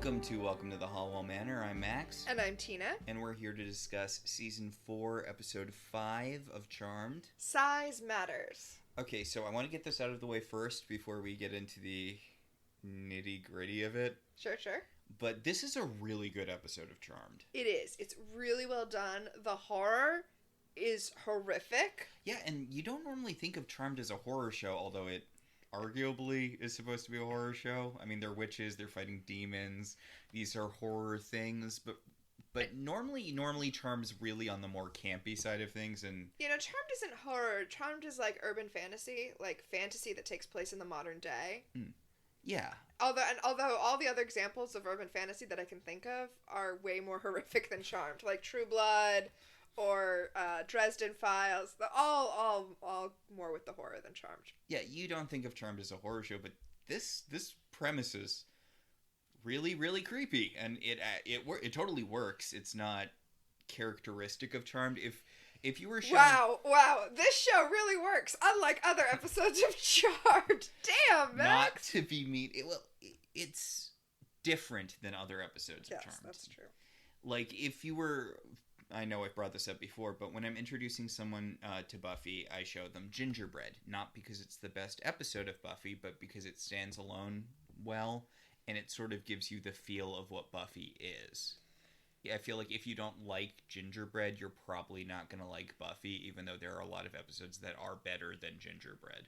Welcome to the Halliwell Manor. I'm Max. And I'm Tina. And we're here to discuss Season 4, Episode 5 of Charmed. Size matters. Okay, so I want to get this out of the way first before we get into the nitty-gritty of it. Sure. But this is a really good episode of Charmed. It is. It's really well done. The horror is horrific. Yeah, and you don't normally think of Charmed as a horror show, although it arguably is supposed to be a horror show. I mean, they're witches, they're fighting demons. These are horror things, but normally Charmed's really on the more campy side of things. And Charmed isn't horror. Charmed is like urban fantasy, like fantasy that takes place in the modern day. Yeah. Although all the other examples of urban fantasy that I can think of are way more horrific than Charmed, like True Blood or Dresden Files. All more with the horror than Charmed. Yeah, you don't think of Charmed as a horror show, but this premise is really, really creepy, and it totally works. It's not characteristic of Charmed. If you were shown... Wow, this show really works, unlike other episodes of Charmed. Damn, Max! Not to be mean... It's different than other episodes of Charmed. Yes, that's true. Like, if you were... I know I've brought this up before, but when I'm introducing someone to Buffy, I show them Gingerbread. Not because it's the best episode of Buffy, but because it stands alone well, and it sort of gives you the feel of what Buffy is. I feel like if you don't like Gingerbread, you're probably not going to like Buffy, even though there are a lot of episodes that are better than Gingerbread.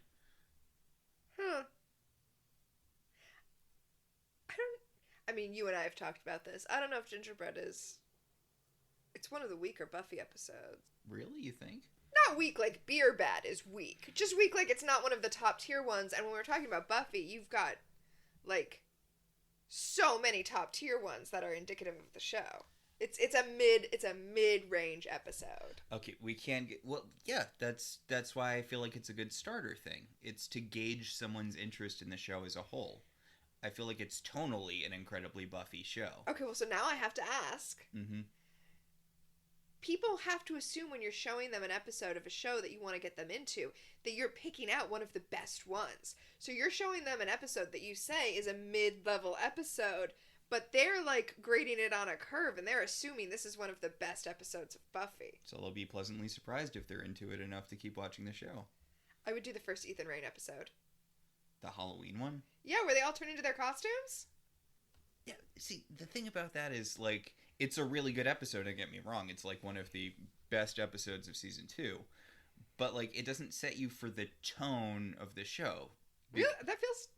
I mean, you and I have talked about this. I don't know if Gingerbread is... It's one of the weaker Buffy episodes. Really, you think? Not weak like Beer Bad is weak. Just weak like it's not one of the top tier ones. And when we're talking about Buffy, you've got, like, so many top tier ones that are indicative of the show. It's a mid-range episode. Okay, we can get... Well, yeah, that's why I feel like it's a good starter thing. It's to gauge someone's interest in the show as a whole. I feel like it's tonally an incredibly Buffy show. Okay, well, so now I have to ask... Mm-hmm. People have to assume when you're showing them an episode of a show that you want to get them into that you're picking out one of the best ones. So you're showing them an episode that you say is a mid-level episode, but they're like grading it on a curve and they're assuming this is one of the best episodes of Buffy. So they'll be pleasantly surprised if they're into it enough to keep watching the show. I would do the first Ethan Rayne episode. The Halloween one? Yeah, where they all turn into their costumes? Yeah, see, the thing about that is, like... It's a really good episode, don't get me wrong. It's like one of the best episodes of season 2. But like it doesn't set you for the tone of the show. Really? That feels...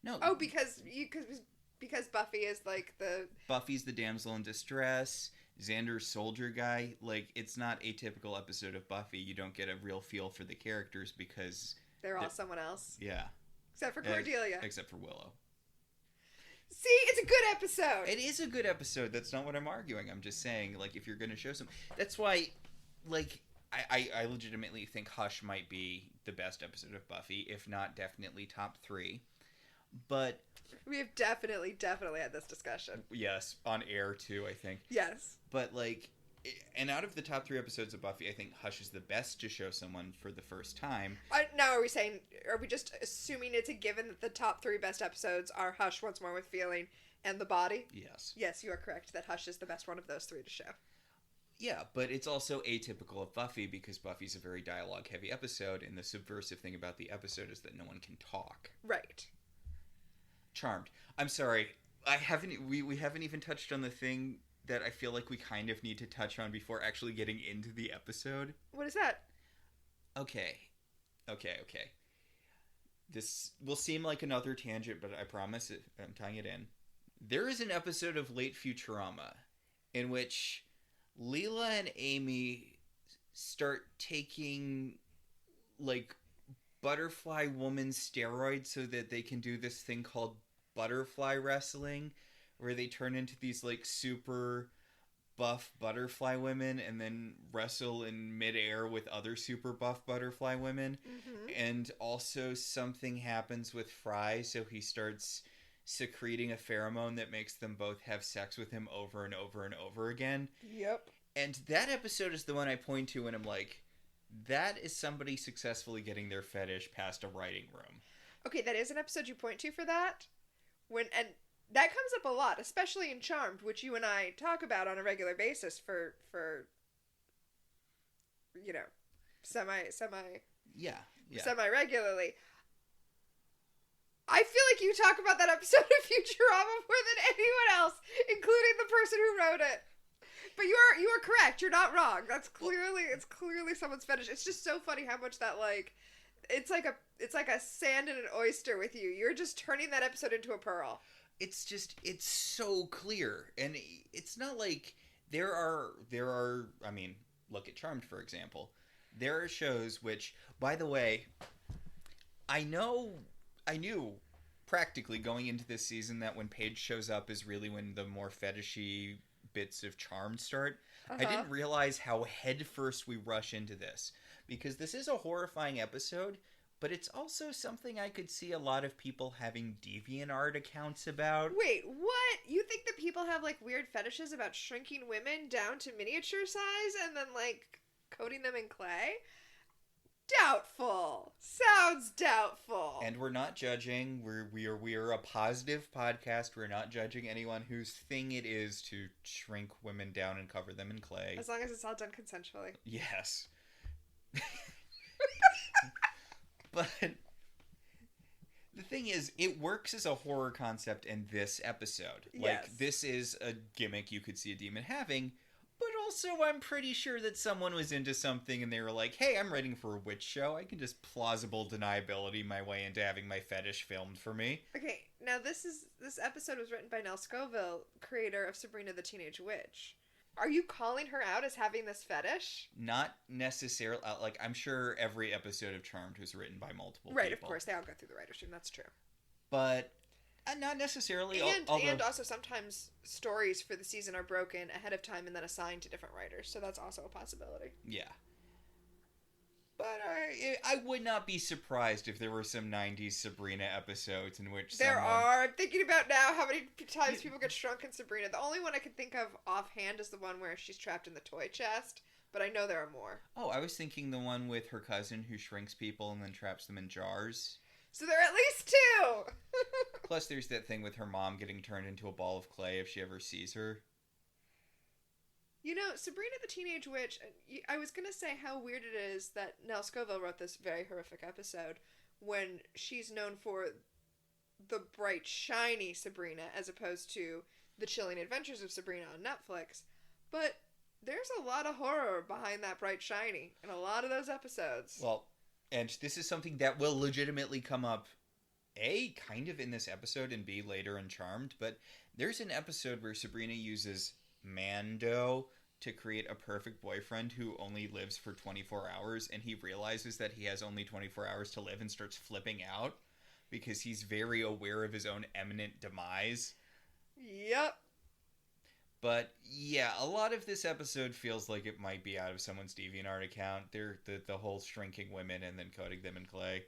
No. Oh, because Buffy is like the... Buffy's the damsel in distress. Xander's soldier guy. Like, it's not a typical episode of Buffy. You don't get a real feel for the characters because... They're all someone else. Yeah. Except for Cordelia. Except for Willow. See, it's a good episode. It is a good episode. That's not what I'm arguing. I'm just saying, like, if you're going to show some... That's why, like, I legitimately think Hush might be the best episode of Buffy, if not definitely top 3. But... We have definitely had this discussion. Yes, on air, too, I think. Yes. But, like... And out of the top 3 episodes of Buffy, I think Hush is the best to show someone for the first time. Now, are we just assuming it's a given that the top 3 best episodes are Hush, Once More with Feeling, and The Body? Yes. Yes, you are correct that Hush is the best one of those 3 to show. Yeah, but it's also atypical of Buffy because Buffy's a very dialogue-heavy episode, and the subversive thing about the episode is that no one can talk. Right. Charmed. I'm sorry. We haven't even touched on the thing that I feel like we kind of need to touch on before actually getting into the episode. What is that? Okay. This will seem like another tangent, but I promise I'm tying it in. There is an episode of Late Futurama in which Leela and Amy start taking, like, butterfly woman steroids so that they can do this thing called butterfly wrestling, where they turn into these, like, super buff butterfly women and then wrestle in midair with other super buff butterfly women. Mm-hmm. And also something happens with Fry, so he starts secreting a pheromone that makes them both have sex with him over and over and over again. Yep. And that episode is the one I point to when I'm like, that is somebody successfully getting their fetish past a writing room. Okay, that is an episode you point to for that. That comes up a lot, especially in Charmed, which you and I talk about on a regular basis for you know, Yeah. semi regularly. I feel like you talk about that episode of Futurama more than anyone else, including the person who wrote it. But you are correct. You're not wrong. It's clearly someone's fetish. It's just so funny how much that like it's like a sand and an oyster with you. You're just turning that episode into a pearl. It's so clear, and it's not like there are I mean, look at Charmed, for example. There are shows which, by the way, I knew practically going into this season that when Paige shows up is really when the more fetishy bits of Charmed start. I didn't realize how headfirst we rush into this, because this is a horrifying episode, but it's also something I could see a lot of people having DeviantArt accounts about. Wait, what? You think that people have like weird fetishes about shrinking women down to miniature size and then like coating them in clay? Doubtful. Sounds doubtful. And we're not judging. We are a positive podcast. We're not judging anyone whose thing it is to shrink women down and cover them in clay. As long as it's all done consensually. Yes. But the thing is, it works as a horror concept in this episode. Yes. Like, this is a gimmick you could see a demon having, but also I'm pretty sure that someone was into something and they were like, hey, I'm writing for a witch show. I can just plausible deniability my way into having my fetish filmed for me. Okay, now this episode was written by Nell Scoville, creator of Sabrina the Teenage Witch. Are you calling her out as having this fetish? Not necessarily. Like, I'm sure every episode of Charmed was written by multiple right, people. Of course. They all go through the writer's room. That's true. But not necessarily. And also sometimes stories for the season are broken ahead of time and then assigned to different writers. So that's also a possibility. Yeah. But I would not be surprised if there were some 90s Sabrina episodes in which There are. I'm thinking about now how many times people get shrunk in Sabrina. The only one I can think of offhand is the one where she's trapped in the toy chest. But I know there are more. Oh, I was thinking the one with her cousin who shrinks people and then traps them in jars. So there are at least 2! Plus there's that thing with her mom getting turned into a ball of clay if she ever sees her. You know, Sabrina the Teenage Witch, I was going to say how weird it is that Nell Scoville wrote this very horrific episode when she's known for the bright, shiny Sabrina as opposed to the chilling adventures of Sabrina on Netflix. But there's a lot of horror behind that bright, shiny in a lot of those episodes. Well, and this is something that will legitimately come up, A, kind of in this episode, and B, later in Charmed, but there's an episode where Sabrina uses Mando to create a perfect boyfriend who only lives for 24 hours, and he realizes that he has only 24 hours to live and starts flipping out because he's very aware of his own imminent demise. Yep. But yeah, a lot of this episode feels like it might be out of someone's DeviantArt account. They're the whole shrinking women and then coating them in clay.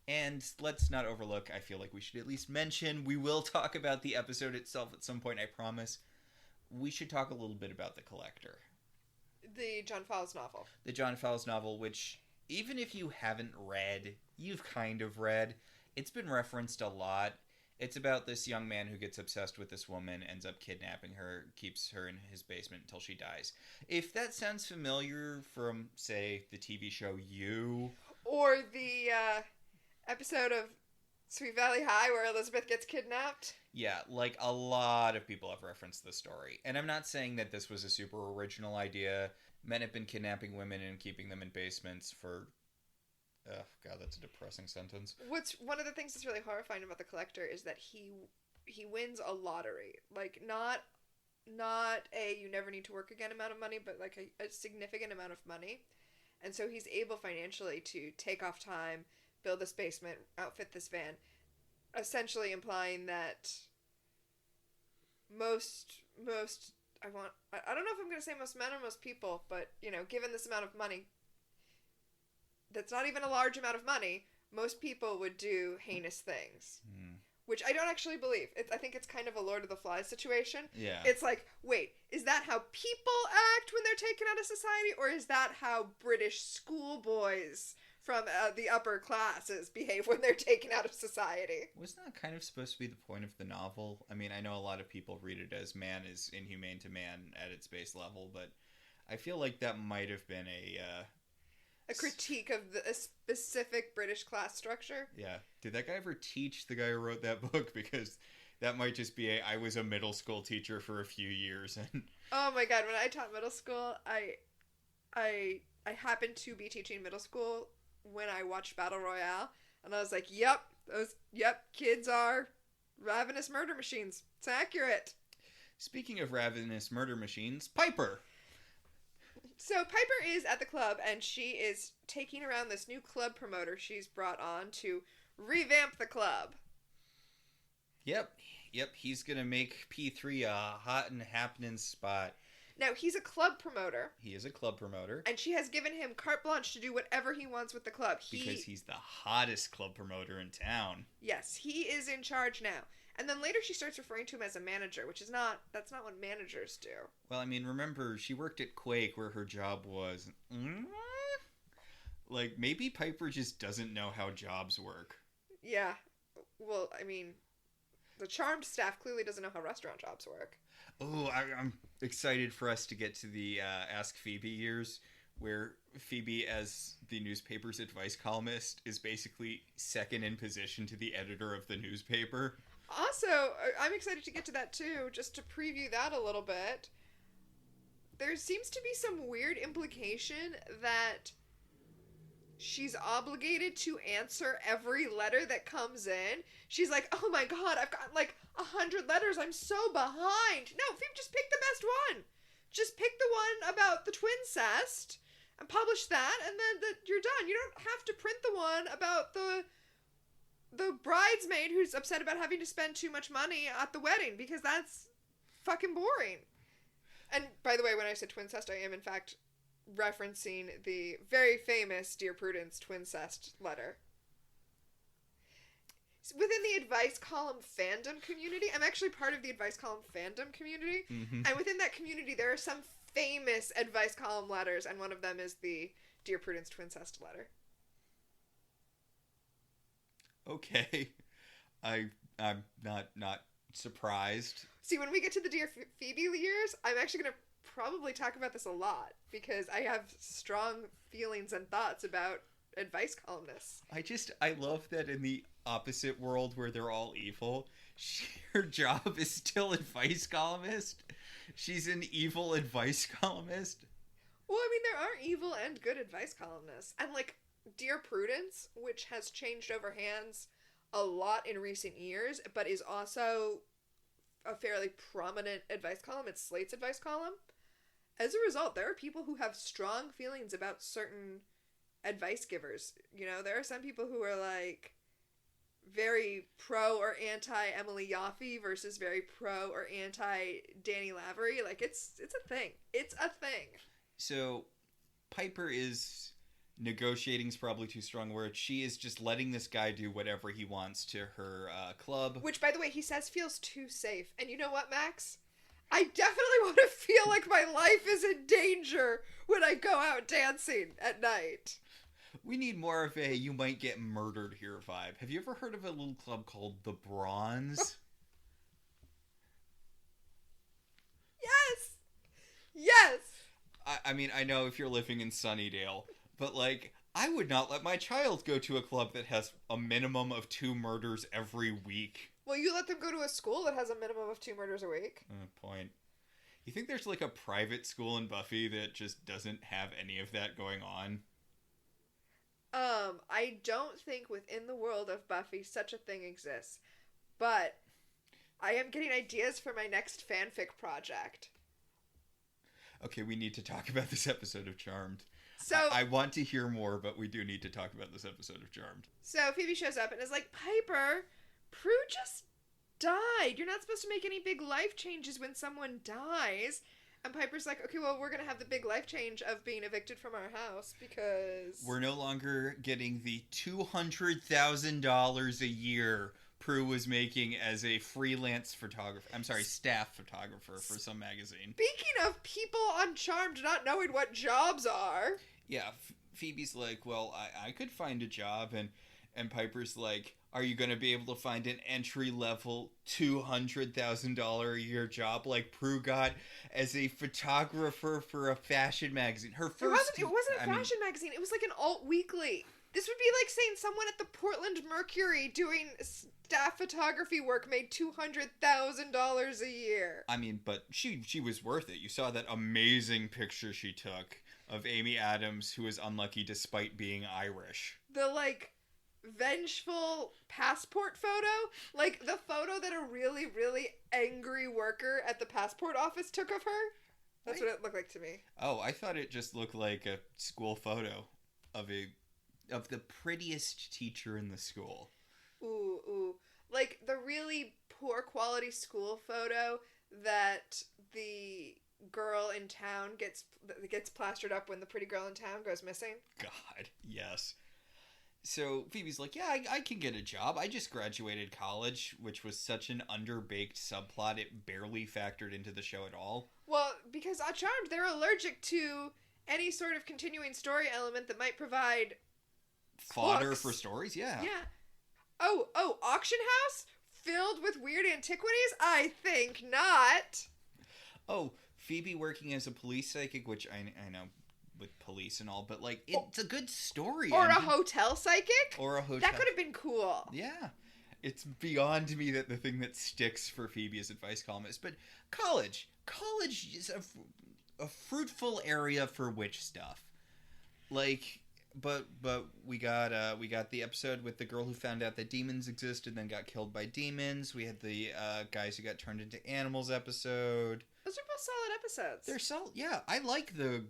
And let's not overlook, I feel like we should at least mention, we will talk about the episode itself at some point, I promise. We should talk a little bit about The Collector. The John Fowles novel. The John Fowles novel, which, even if you haven't read, you've kind of read. It's been referenced a lot. It's about this young man who gets obsessed with this woman, ends up kidnapping her, keeps her in his basement until she dies. If that sounds familiar from, say, the TV show You... Or the episode of Sweet Valley High where Elizabeth gets kidnapped. Yeah, like a lot of people have referenced this story. And I'm not saying that this was a super original idea. Men have been kidnapping women and keeping them in basements for... God, that's a depressing sentence. What's one of the things that's really horrifying about The Collector is that he wins a lottery. Like, not a you never need to work again amount of money, but like a significant amount of money. And so he's able financially to take off time, build this basement, outfit this van, essentially implying that most I don't know if I'm going to say most men or most people, but, you know, given this amount of money, that's not even a large amount of money, most people would do heinous things. Which I don't actually believe. I think it's kind of a Lord of the Flies situation. Yeah. It's like, wait, is that how people act when they're taken out of society? Or is that how British schoolboys from the upper classes behave when they're taken out of society. Wasn't that kind of supposed to be the point of the novel? I mean, I know a lot of people read it as man is inhumane to man at its base level, but I feel like that might have been a critique of a specific British class structure. Yeah. Did that guy ever teach the guy who wrote that book? Because that might just be I was a middle school teacher for a few years. And oh my god, when I taught middle school, I happened to be teaching middle school when I watched Battle Royale, and I was like, yep, kids are ravenous murder machines. It's accurate. Speaking of ravenous murder machines, Piper. So Piper is at the club, and she is taking around this new club promoter she's brought on to revamp the club. Yep, he's gonna make P3 a hot and happening spot. Now, he's a club promoter. He is a club promoter. And she has given him carte blanche to do whatever he wants with the club. Because he's the hottest club promoter in town. Yes, he is in charge now. And then later she starts referring to him as a manager, that's not what managers do. Well, I mean, remember, she worked at Quake where her job was... Like, maybe Piper just doesn't know how jobs work. Yeah. Well, I mean, the Charmed staff clearly doesn't know how restaurant jobs work. Oh, I'm excited for us to get to the Ask Phoebe years, where Phoebe, as the newspaper's advice columnist, is basically second in position to the editor of the newspaper. Also, I'm excited to get to that too, just to preview that a little bit. There seems to be some weird implication that she's obligated to answer every letter that comes in. She's like, oh my god, I've got like 100 letters, I'm so behind. No, Phoebe, just pick the best one. Just pick the one about the twincest and publish that, and then you're done. You don't have to print the one about the bridesmaid who's upset about having to spend too much money at the wedding, because that's fucking boring. And by the way, when I said twincest, I am in fact referencing the very famous Dear Prudence twincest letter. Within the advice column fandom community, I'm actually part of the advice column fandom community, and within that community there are some famous advice column letters, and one of them is the Dear Prudence twincest letter. Okay. I'm not surprised. See, when we get to the Dear Phoebe years, I'm actually going to probably talk about this a lot, because I have strong feelings and thoughts about advice columnists. I love that in the opposite world where they're all evil, her job is still advice columnist. She's an evil advice columnist. Well, I mean, there are evil and good advice columnists. And like Dear Prudence, which has changed over hands a lot in recent years, but is also a fairly prominent advice column. It's Slate's advice column. As a result, there are people who have strong feelings about certain advice givers. You know, there are some people who are like very pro or anti Emily Yoffe versus very pro or anti Danny Lavery. Like, it's a thing. It's a thing. So Piper is... negotiating's probably too strong a word. She is just letting this guy do whatever he wants to her club. Which, by the way, he says feels too safe. And you know what, Max? I definitely want to feel like my life is in danger when I go out dancing at night. We need more of a you might get murdered here vibe. Have you ever heard of a little club called The Bronze? Yes! I mean, I know if you're living in Sunnydale, but, like, I would not let my child go to a club that has a minimum of 2 murders every week. Well, you let them go to a school that has a minimum of 2 murders a week. Point. You think there's, like, a private school in Buffy that just doesn't have any of that going on? I don't think within the world of Buffy such a thing exists. But I am getting ideas for my next fanfic project. Okay, we need to talk about this episode of Charmed. So I want to hear more, but we do need to talk about this episode of Charmed. So Phoebe shows up and is like, Piper, Prue just died. You're not supposed to make any big life changes when someone dies. And Piper's like, okay, well, we're going to have the big life change of being evicted from our house because... we're no longer getting the $200,000 a year Prue was making as a freelance photographer. I'm sorry, staff photographer for some magazine. Speaking of people on Charmed not knowing what jobs are... Yeah, Phoebe's like, well, I could find a job, and Piper's like, are you going to be able to find an entry-level $200,000 a year job like Prue got as a photographer for a fashion magazine? Her first... It wasn't a fashion magazine. It was like an alt weekly. This would be like saying someone at the Portland Mercury doing staff photography work made $200,000 a year. I mean, but she was worth it. You saw that amazing picture she took of Amy Adams, who was unlucky despite being Irish. The, like, vengeful passport photo? Like, the photo that a really, really angry worker at the passport office took of her? That's what it looked like to me. Oh, I thought it just looked like a school photo of the prettiest teacher in the school. Ooh. Like, the really poor quality school photo that the girl in town gets plastered up when the pretty girl in town goes missing. God, yes. So Phoebe's like, yeah, I can get a job. I just graduated college, which was such an underbaked subplot, it barely factored into the show at all. Well, because Charmed, they're allergic to any sort of continuing story element that might provide fodder for stories, yeah. Yeah. Oh, auction house? Filled with weird antiquities? I think not. Oh, Phoebe working as a police psychic, which I know with police and all, but like it's a good story. Or a hotel psychic? Or a hotel. That could have been cool. Yeah. It's beyond me that the thing that sticks for Phoebe as advice columnist. But college is a fruitful area for witch stuff. Like, but we got the episode with the girl who found out that demons existed and then got killed by demons. We had the guys who got turned into animals episode. Those are both solid episodes. They're solid. Yeah, I like the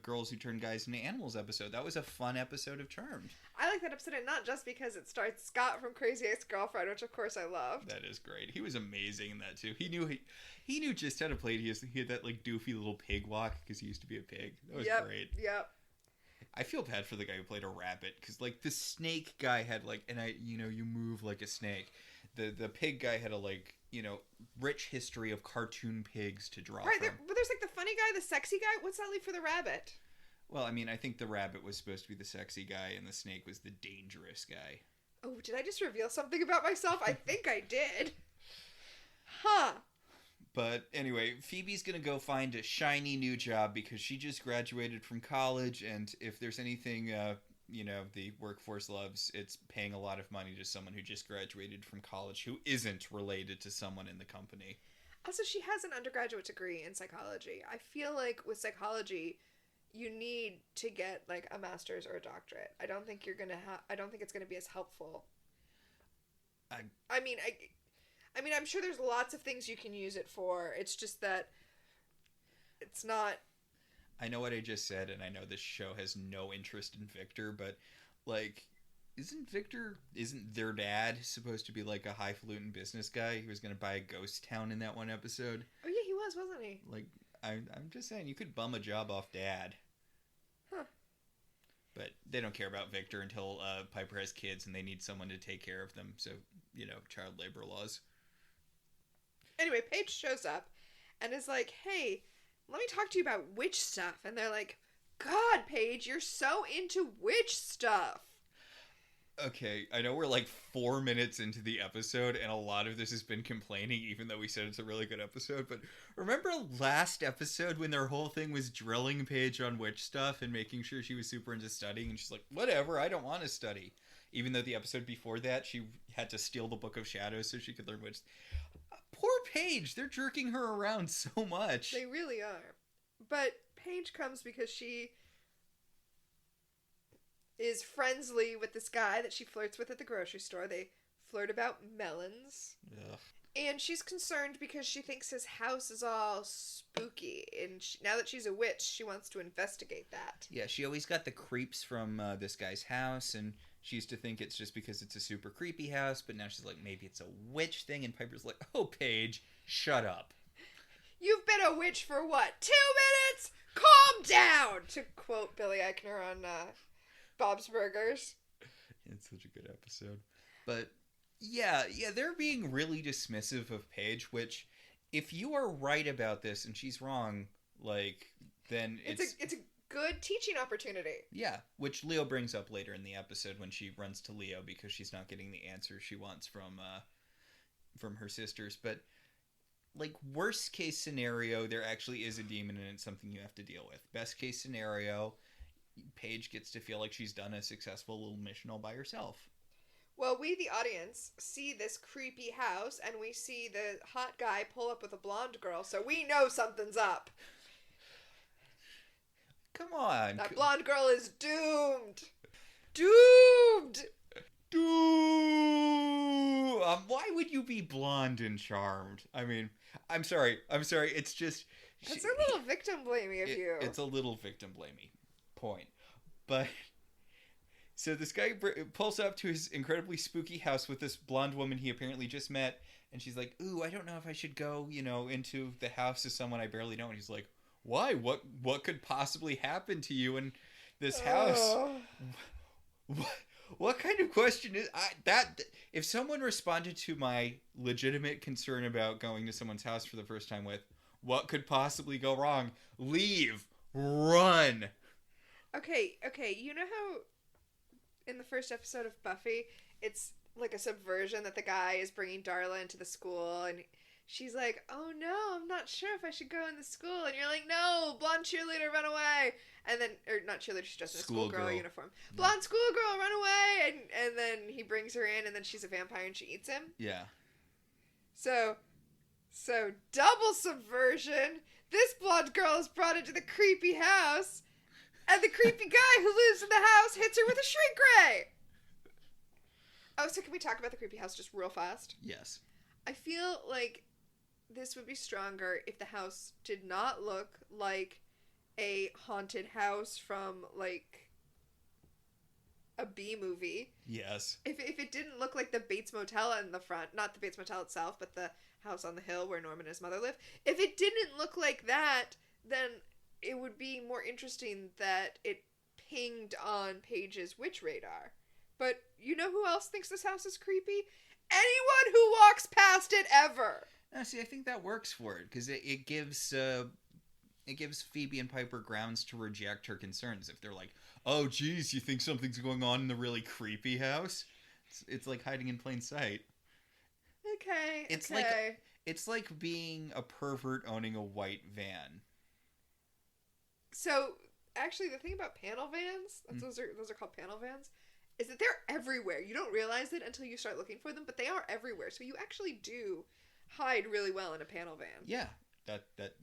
girls who turn guys into animals episode. That was a fun episode of Charmed. I like that episode, and not just because it stars Scott from Crazy Ex-Girlfriend, which of course I loved. That is great. He was amazing in that too. He knew just how to play it. He had that like doofy little pig walk because he used to be a pig. That was great. Yep. I feel bad for the guy who played a rabbit because like the snake guy had like, and you move like a snake. The pig guy had a like, rich history of cartoon pigs to draw from. But there's like the funny guy, the sexy guy. What's that leave for the rabbit? Well, I mean, I think the rabbit was supposed to be the sexy guy and the snake was the dangerous guy. Oh, did I just reveal something about myself? I think I did. Huh. But anyway, Phoebe's going to go find a shiny new job because she just graduated from college, and if there's anything, the workforce loves, it's paying a lot of money to someone who just graduated from college who isn't related to someone in the company. Also, she has an undergraduate degree in psychology. I feel like with psychology, you need to get like a master's or a doctorate. I don't think it's going to be as helpful. I mean, I'm sure there's lots of things you can use it for. It's just that it's not... I know what I just said, and I know this show has no interest in Victor, but, like, isn't their dad supposed to be, like, a highfalutin business guy who was going to buy a ghost town in that one episode? Oh, yeah, he was, wasn't he? Like, I'm just saying, you could bum a job off dad. Huh. But they don't care about Victor until Piper has kids and they need someone to take care of them, so, child labor laws. Anyway, Paige shows up and is like, hey, let me talk to you about witch stuff. And they're like, God, Paige, you're so into witch stuff. Okay, I know we're like 4 minutes into the episode and a lot of this has been complaining even though we said it's a really good episode, but remember last episode when their whole thing was drilling Paige on witch stuff and making sure she was super into studying, and she's like, whatever, I don't want to study. Even though the episode before that, she had to steal the Book of Shadows so she could learn witch. Poor Paige, they're jerking her around so much. They really are. But Paige comes because she is friendly with this guy that she flirts with at the grocery store. They flirt about melons. Ugh. And she's concerned because she thinks his house is all spooky. And now that she's a witch, she wants to investigate that. Yeah, she always got the creeps from this guy's house, and she used to think it's just because it's a super creepy house, but now she's like, maybe it's a witch thing, and Piper's like, oh, Paige, shut up. You've been a witch for what, 2 minutes? Calm down! To quote Billy Eichner on Bob's Burgers. It's such a good episode. But, yeah, they're being really dismissive of Paige, which, if you are right about this and she's wrong, like, then it's a good teaching opportunity. Yeah, which Leo brings up later in the episode when she runs to Leo because she's not getting the answer she wants from her sisters. But like, worst case scenario, there actually is a demon and it's something you have to deal with. Best case scenario, Paige gets to feel like she's done a successful little mission all by herself. Well, we, the audience, see this creepy house, and we see the hot guy pull up with a blonde girl, so we know something's up. Come on. That blonde girl is doomed. Doomed! Why would you be blonde and charmed? I mean, I'm sorry. It's just... It's a little victim blamey of you. It's a little victim blamey. Point. But... So this guy pulls up to his incredibly spooky house with this blonde woman he apparently just met, and she's like, ooh, I don't know if I should go, into the house of someone I barely know. And he's like, why? What could possibly happen to you in this house? What kind of question is that? If someone responded to my legitimate concern about going to someone's house for the first time with, what could possibly go wrong? Leave. Run. Okay, you know how in the first episode of Buffy, it's like a subversion that the guy is bringing Darla into the school, and she's like, oh no, I'm not sure if I should go in the school, and you're like, no, blonde cheerleader, run away, and then, or not cheerleader, she's dressed in a schoolgirl uniform. Blonde schoolgirl, run away, and then he brings her in, and then she's a vampire and she eats him. Yeah. So double subversion. This blonde girl is brought into the creepy house, and the creepy guy who lives in the house hits her with a shrink ray. Oh, so can we talk about the creepy house just real fast? Yes. I feel like this would be stronger if the house did not look like a haunted house from, like, a B movie. Yes. If it didn't look like the Bates Motel in the front, not the Bates Motel itself, but the house on the hill where Norm and his mother live. If it didn't look like that, then it would be more interesting that it pinged on Paige's witch radar. But you know who else thinks this house is creepy? Anyone who walks past it ever. No, see, I think that works for it because it gives Phoebe and Piper grounds to reject her concerns. If they're like, "Oh, geez, you think something's going on in the really creepy house?" It's like hiding in plain sight. Okay. It's like being a pervert owning a white van. So, actually, the thing about panel vans, those are called panel vans, is that they're everywhere. You don't realize it until you start looking for them, but they are everywhere. So you actually do hide really well in a panel van. Yeah, that's that.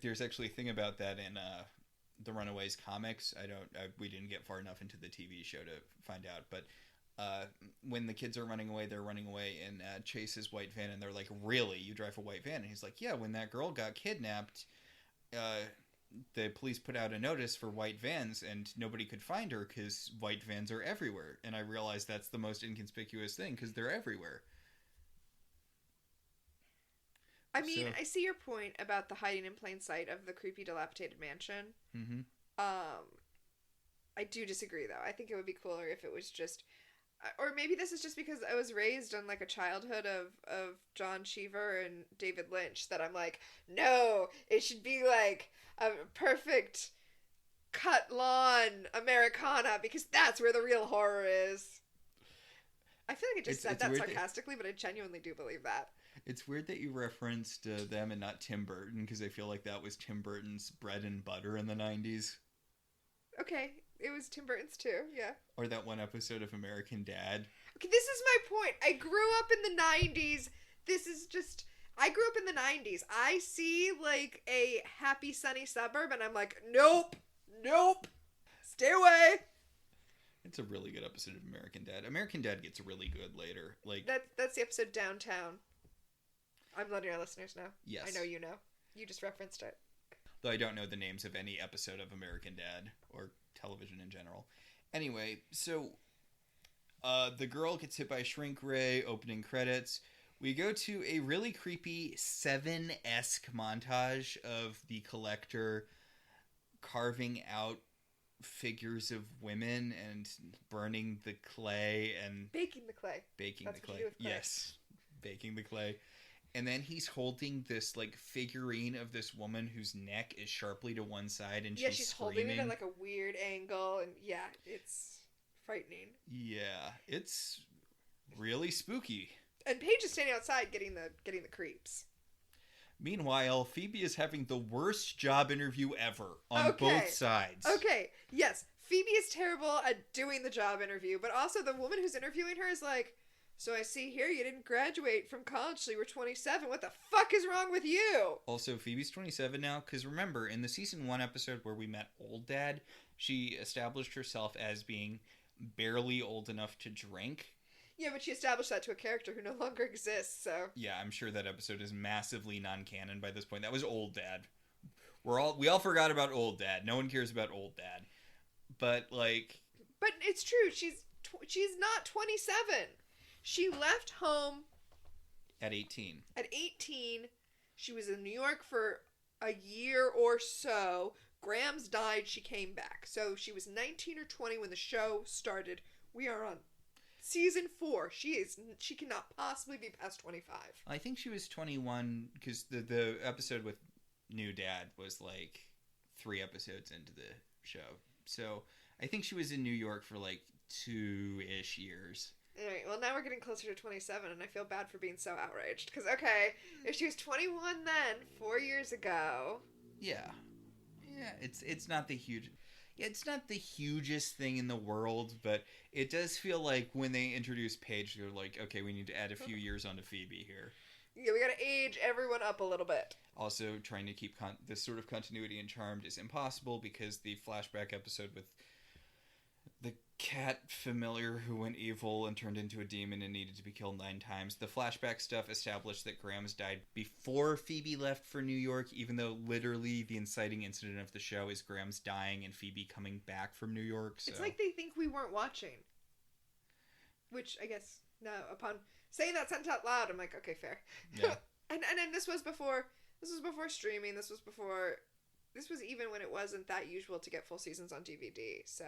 There's actually a thing about that in the Runaways comics. We didn't get far enough into the TV show to find out, but when the kids are running away, they're running away in Chase's white van, and they're like, "Really? You drive a white van?" And he's like, "Yeah, when that girl got kidnapped, the police put out a notice for white vans, and nobody could find her because white vans are everywhere." And I realized that's the most inconspicuous thing because they're everywhere. I mean, I see your point about the hiding in plain sight of the creepy, dilapidated mansion. Mm-hmm. I do disagree, though. I think it would be cooler if it was just... Or maybe this is just because I was raised on, like, a childhood of John Cheever and David Lynch that I'm like, no, it should be, like, a perfect cut lawn Americana because that's where the real horror is. I feel like I just said that sarcastically, but I genuinely do believe that. It's weird that you referenced them and not Tim Burton because I feel like that was Tim Burton's bread and butter in the 90s. Okay. It was Tim Burton's too, yeah. Or that one episode of American Dad. Okay, this is my point. I grew up in the 90s. I grew up in the 90s. I see, like, a happy, sunny suburb, and I'm like, nope, stay away. It's a really good episode of American Dad. American Dad gets really good later. Like that's the episode Downtown. I'm letting our listeners know. Yes. I know you know. You just referenced it. Though I don't know the names of any episode of American Dad or television in general. Anyway, so the girl gets hit by a shrink ray, opening credits. We go to a really creepy Seven-esque montage of the collector carving out figures of women and burning the clay and... Baking the clay. Baking the clay. Yes. Baking the clay. And then he's holding this, like, figurine of this woman whose neck is sharply to one side, and she's holding screaming. it at, like, a weird angle, and, yeah, it's frightening. Yeah, it's really spooky. And Paige is standing outside getting the creeps. Meanwhile, Phoebe is having the worst job interview ever on both sides. Okay, yes, Phoebe is terrible at doing the job interview, but also the woman who's interviewing her is like, so I see here you didn't graduate from college till you were 27. What the fuck is wrong with you? Also, Phoebe's 27 now, because remember, in the season 1 episode where we met Old Dad, she established herself as being barely old enough to drink. Yeah, but she established that to a character who no longer exists, so... Yeah, I'm sure that episode is massively non-canon by this point. That was Old Dad. We all forgot about Old Dad. No one cares about Old Dad. But, like... But it's true. She's not 27. She left home... At 18. At 18. She was in New York for a year or so. Grams died. She came back. So she was 19 or 20 when the show started. We are on season 4. She cannot possibly be past 25. I think she was 21 because the episode with New Dad was like 3 episodes into the show. So I think she was in New York for like 2-ish years. Alright, well now we're getting closer to 27 and I feel bad for being so outraged. Because, okay, if she was 21 then, 4 years ago... Yeah. Yeah, it's not the huge... It's not the hugest thing in the world, but it does feel like when they introduce Paige, they're like, okay, we need to add a few years onto Phoebe here. Yeah, we gotta age everyone up a little bit. Also, trying to keep this sort of continuity in Charmed is impossible because the flashback episode with the cat familiar who went evil and turned into a demon and needed to be killed 9 times. The flashback stuff established that Grams died before Phoebe left for New York, even though literally the inciting incident of the show is Grams dying and Phoebe coming back from New York. So. It's like they think we weren't watching. Which, I guess, no, upon saying that sentence out loud, I'm like, okay, fair. Yeah. and then this was before streaming, this was even when it wasn't that usual to get full seasons on DVD, so...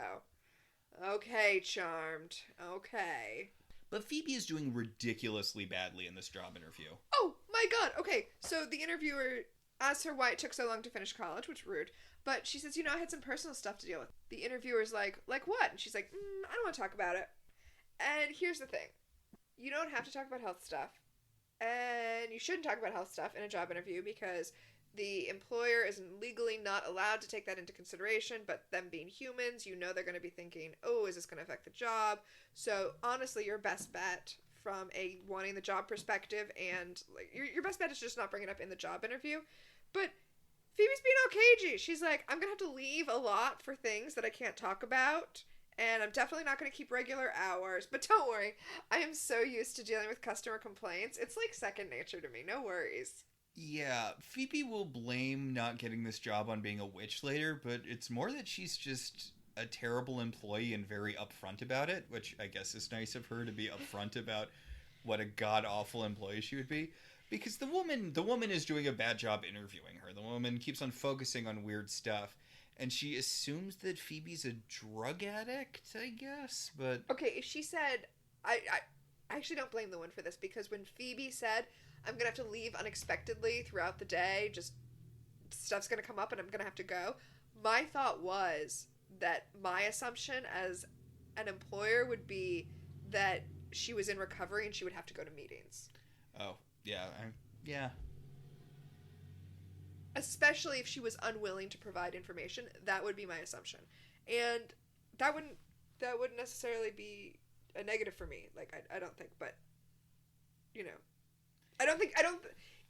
Okay, Charmed. Okay. But Phoebe is doing ridiculously badly in this job interview. Oh, my God. Okay, so the interviewer asked her why it took so long to finish college, which rude. But she says, I had some personal stuff to deal with. The interviewer's like what? And she's like, I don't want to talk about it. And here's the thing. You don't have to talk about health stuff. And you shouldn't talk about health stuff in a job interview because... the employer is legally not allowed to take that into consideration, but them being humans, they're going to be thinking, oh, is this going to affect the job? So, honestly, your best bet from a wanting the job perspective and, like, your best bet is just not bring it up in the job interview. But Phoebe's being all cagey. She's like, I'm going to have to leave a lot for things that I can't talk about, and I'm definitely not going to keep regular hours. But don't worry, I am so used to dealing with customer complaints. It's like second nature to me. No worries. Yeah, Phoebe will blame not getting this job on being a witch later, but it's more that she's just a terrible employee and very upfront about it, which I guess is nice of her to be upfront about what a god-awful employee she would be. Because the woman is doing a bad job interviewing her. The woman keeps on focusing on weird stuff, and she assumes that Phoebe's a drug addict, I guess, but... Okay, if she said... I actually don't blame the woman for this, because when Phoebe said... I'm going to have to leave unexpectedly throughout the day. Just stuff's going to come up and I'm going to have to go. My thought was that my assumption as an employer would be that she was in recovery and she would have to go to meetings. Oh, yeah. Yeah. Especially if she was unwilling to provide information. That would be my assumption. And that wouldn't necessarily be a negative for me. Like, I don't think, but,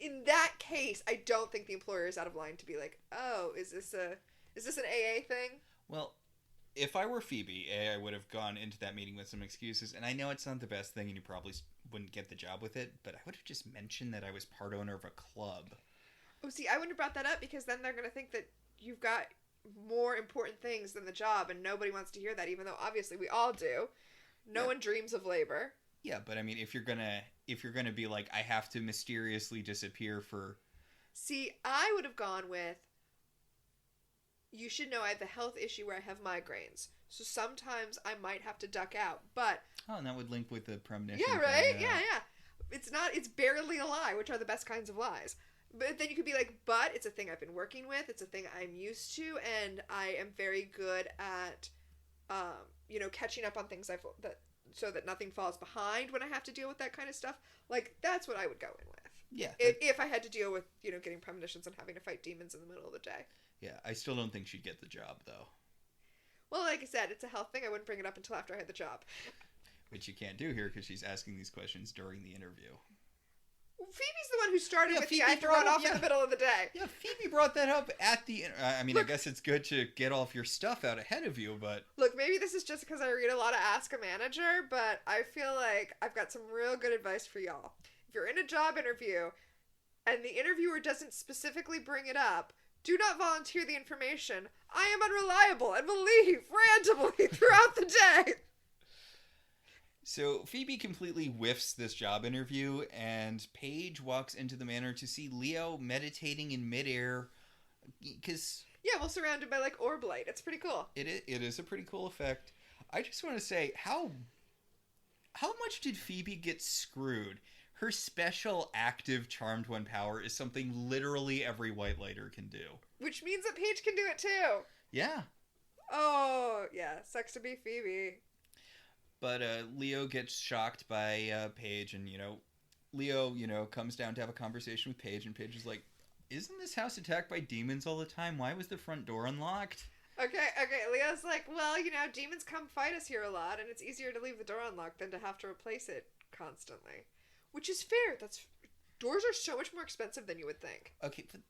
in that case, I don't think the employer is out of line to be like, oh, is this an AA thing? Well, if I were Phoebe, I would have gone into that meeting with some excuses, and I know it's not the best thing and you probably wouldn't get the job with it, but I would have just mentioned that I was part owner of a club. Oh, see, I wouldn't have brought that up because then they're going to think that you've got more important things than the job, and nobody wants to hear that, even though obviously we all do. No one dreams of labor. Yeah, but I mean, if you're gonna be like, I have to mysteriously disappear for... See, I would have gone with, you should know I have a health issue where I have migraines, so sometimes I might have to duck out, but... Oh, and that would link with the premonition. Yeah, right? Yeah. It's barely a lie, which are the best kinds of lies. But then you could be like, but it's a thing I've been working with, it's a thing I'm used to, and I am very good at, catching up on things so that nothing falls behind when I have to deal with that kind of stuff. Like, that's what I would go in with. Yeah. If I had to deal with, getting premonitions and having to fight demons in the middle of the day. Yeah, I still don't think she'd get the job, though. Well, like I said, it's a health thing. I wouldn't bring it up until after I had the job. Which you can't do here because she's asking these questions during the interview. Phoebe's the one who started with Phoebe the I have to run off in the middle of the day. Yeah, Phoebe brought that up at the... I mean, look, I guess it's good to get all of your stuff out ahead of you, but... Look, maybe this is just because I read a lot of Ask a Manager, but I feel like I've got some real good advice for y'all. If you're in a job interview and the interviewer doesn't specifically bring it up, do not volunteer the information. I am unreliable and will leave randomly throughout the day. So Phoebe completely whiffs this job interview, and Paige walks into the manor to see Leo meditating in midair. Because well, surrounded by like orb light. It's pretty cool. It is a pretty cool effect. I just want to say, how much did Phoebe get screwed? Her special active charmed one power is something literally every white lighter can do. Which means that Paige can do it too. Yeah. Oh, yeah. Sucks to be Phoebe. But Leo gets shocked by Paige, and, Leo, comes down to have a conversation with Paige, and Paige is like, isn't this house attacked by demons all the time? Why was the front door unlocked? Okay, Leo's like, well, demons come fight us here a lot, and it's easier to leave the door unlocked than to have to replace it constantly. Which is fair. Doors are so much more expensive than you would think. Okay, but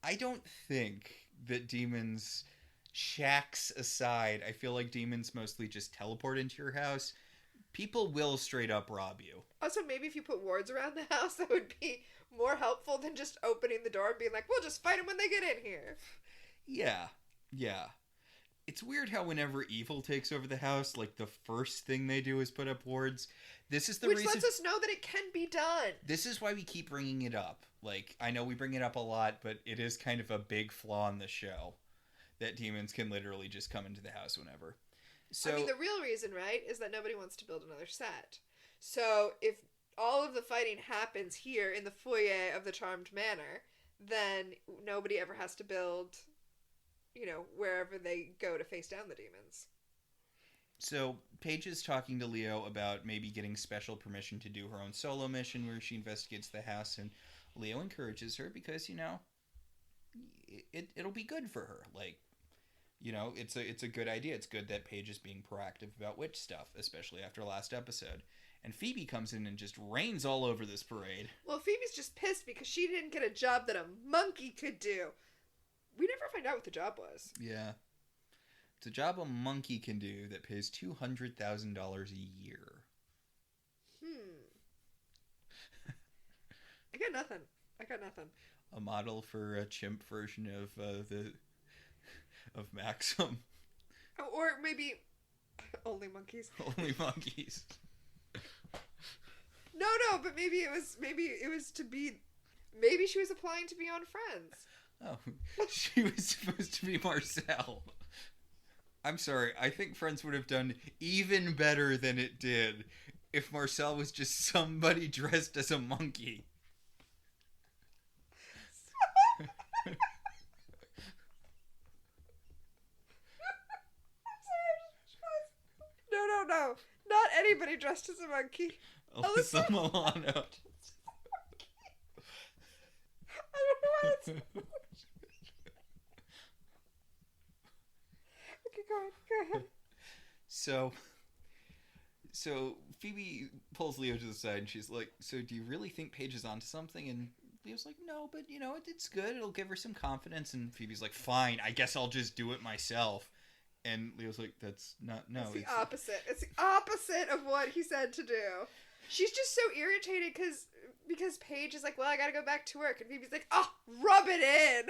I don't think that demons... Shacks aside, I feel like demons mostly just teleport into your house. People will straight up rob you. Also, maybe if you put wards around the house, that would be more helpful than just opening the door and being like, we'll just fight them when they get in here. Yeah. It's weird how whenever evil takes over the house, like, the first thing they do is put up wards. This is the Which reason... lets us know that it can be done. This is why we keep bringing it up. Like, I know we bring it up a lot, but it is kind of a big flaw in the show. That demons can literally just come into the house whenever. So, I mean, the real reason, right, is that nobody wants to build another set. So if all of the fighting happens here in the foyer of the Charmed Manor, then nobody ever has to build, wherever they go to face down the demons. So Paige is talking to Leo about maybe getting special permission to do her own solo mission where she investigates the house, and Leo encourages her because, it'll be good for her. Like, it's a good idea. It's good that Paige is being proactive about witch stuff, especially after last episode. And Phoebe comes in and just rains all over this parade. Well, Phoebe's just pissed because she didn't get a job that a monkey could do. We never find out what the job was. Yeah. It's a job a monkey can do that pays $200,000 a year. I got nothing. A model for a chimp version of Maxim. Or maybe only monkeys. Only monkeys. No, but maybe it was to be. Maybe she was applying to be on Friends. Oh, she was supposed to be Marcel. I'm sorry. I think Friends would have done even better than it did if Marcel was just somebody dressed as a monkey. No. Not anybody dressed as a monkey. Alyssa Milano. I don't know why that's... Okay, go ahead. So Phoebe pulls Leo to the side and she's like, so do you really think Paige is onto something? And Leo's like, no, but it's good. It'll give her some confidence. And Phoebe's like, fine, I guess I'll just do it myself. And Leo's like, that's not, no. It's the opposite. It's the opposite of what he said to do. She's just so irritated because Paige is like, well, I gotta go back to work. And Phoebe's like, oh, rub it in.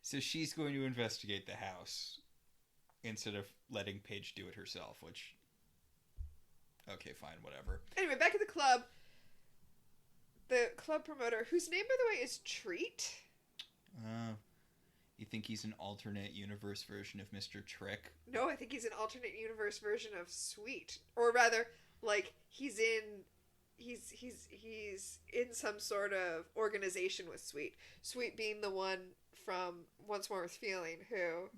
So she's going to investigate the house instead of letting Paige do it herself, which, okay, fine, whatever. Anyway, back at the club, the club promoter, whose name, by the way, is Treat. You think he's an alternate universe version of Mr. Trick? No, I think he's an alternate universe version of Sweet. Or rather, like, he's in he's in some sort of organization with Sweet. Sweet being the one from Once More with Feeling who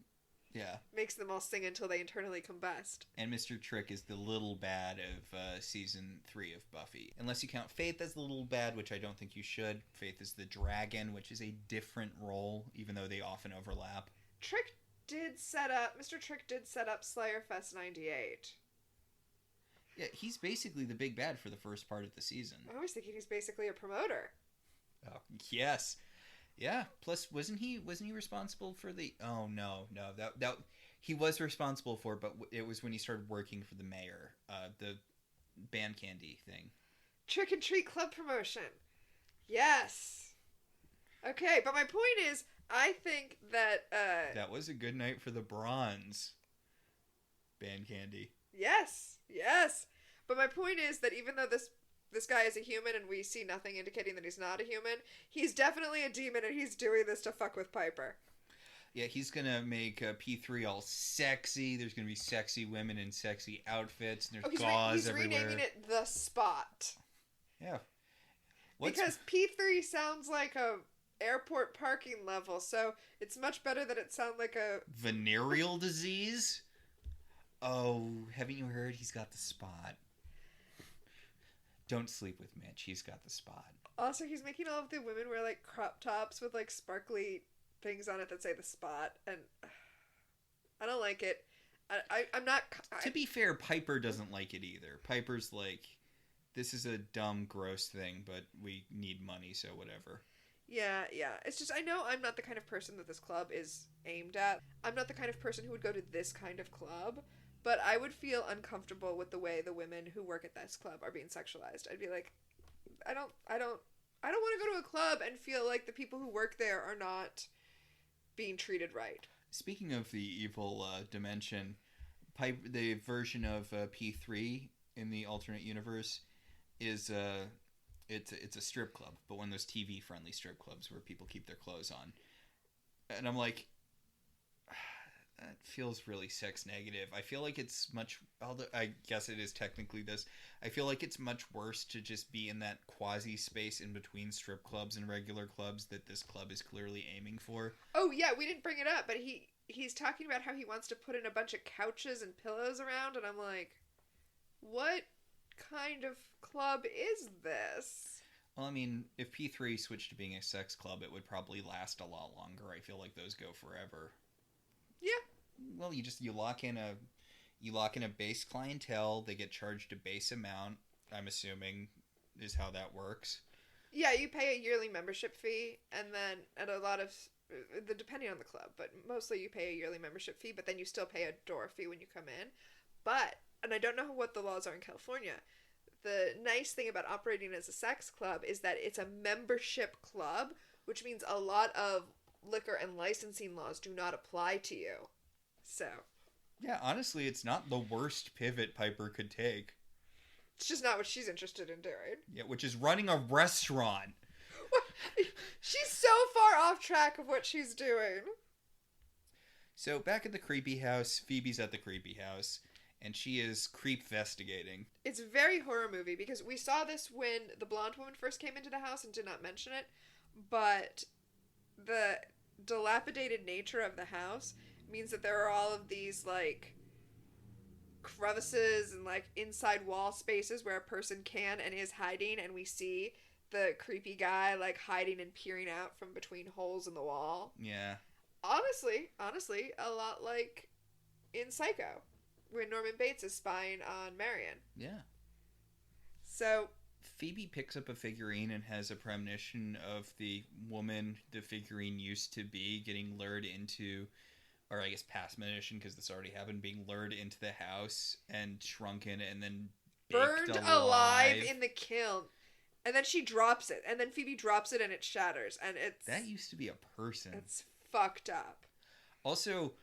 makes them all sing until they internally combust. And Mr. Trick is the little bad of season 3 of Buffy. Unless you count Faith as the little bad, which I don't think you should. Faith is the dragon, which is a different role, even though they often overlap. Mr. Trick did set up Slayerfest 98. Yeah, he's basically the big bad for the first part of the season. I was thinking he's basically a promoter. Oh, yes. Yeah, plus wasn't he responsible for the that he was responsible for, but it was when he started working for the mayor, the band candy thing. Trick and Treat Club promotion. Yes. Okay, but my point is, I think that that was a good night for the bronze band candy. Yes. But my point is that even though this guy is a human and we see nothing indicating that he's not a human, he's definitely a demon and he's doing this to fuck with Piper. Yeah, he's gonna make P3 all sexy. There's gonna be sexy women in sexy outfits. And there's gauze everywhere. He's renaming it The Spot. Yeah. Because P3 sounds like a airport parking level, so it's much better that it sounds like a... venereal disease? Oh, haven't you heard he's got the spot? Don't sleep with Mitch. He's got the spot. Also, he's making all of the women wear, like, crop tops with, like, sparkly things on it that say the spot, and I don't like it. I'm not... To be fair, Piper doesn't like it either. Piper's like, this is a dumb, gross thing, but we need money, so whatever. Yeah. It's just, I know I'm not the kind of person that this club is aimed at. I'm not the kind of person who would go to this kind of club. But I would feel uncomfortable with the way the women who work at this club are being sexualized. I'd be like, I don't want to go to a club and feel like the people who work there are not being treated right. Speaking of the evil dimension, the version of P3 in the alternate universe is it's a strip club, but one of those TV friendly strip clubs where people keep their clothes on. And I'm like, that feels really sex negative. I feel like it's much... although I guess it is technically this. I feel like it's much worse to just be in that quasi space in between strip clubs and regular clubs that this club is clearly aiming for. Oh yeah, we didn't bring it up, but he's talking about how he wants to put in a bunch of couches and pillows around, and I'm like, what kind of club is this? Well, I mean, if P3 switched to being a sex club, it would probably last a lot longer. I feel like those go forever. Yeah. Well, you lock in a base clientele. They get charged a base amount. I'm assuming is how that works. Yeah, you pay a yearly membership fee, and then at a lot of, depending on the club, but mostly you pay a yearly membership fee. But then you still pay a door fee when you come in. But, and I don't know what the laws are in California. The nice thing about operating as a sex club is that it's a membership club, which means a lot of liquor and licensing laws do not apply to you. So. Yeah, honestly, it's not the worst pivot Piper could take. It's just not what she's interested in doing. Yeah, which is running a restaurant. She's so far off track of what she's doing. So, back at the creepy house, Phoebe's at the creepy house, and she is creep-vestigating. It's a very horror movie, because we saw this when the blonde woman first came into the house and did not mention it, but the dilapidated nature of the house means that there are all of these, like, crevices and, like, inside wall spaces where a person can and is hiding, and we see the creepy guy, like, hiding and peering out from between holes in the wall. Yeah. Honestly, a lot like in Psycho, when Norman Bates is spying on Marion. Yeah. So Phoebe picks up a figurine and has a premonition of the woman the figurine used to be getting lured into, or I guess past premonition because this already happened, being lured into the house and shrunken and then burned alive in the kiln. And then she drops it. And then Phoebe drops it and it shatters. And it's... That used to be a person. It's fucked up. Also,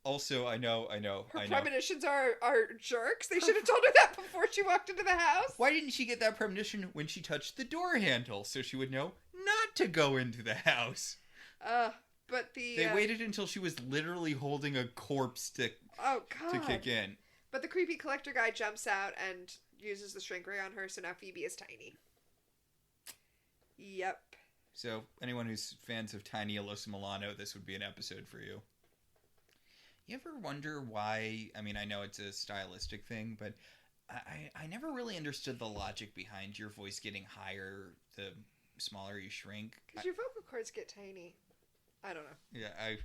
I know. Her premonitions are jerks. They should have told her that before she walked into the house. Why didn't she get that premonition when she touched the door handle so she would know not to go into the house? But they waited until she was literally holding a corpse to kick in. But the creepy collector guy jumps out and uses the shrink ray on her, so now Phoebe is tiny. Yep. So, anyone who's fans of Tiny Alyssa Milano, this would be an episode for you. You ever wonder why, I mean, I know it's a stylistic thing, but I never really understood the logic behind your voice getting higher the smaller you shrink. Because your vocal cords get tiny. I don't know. Yeah,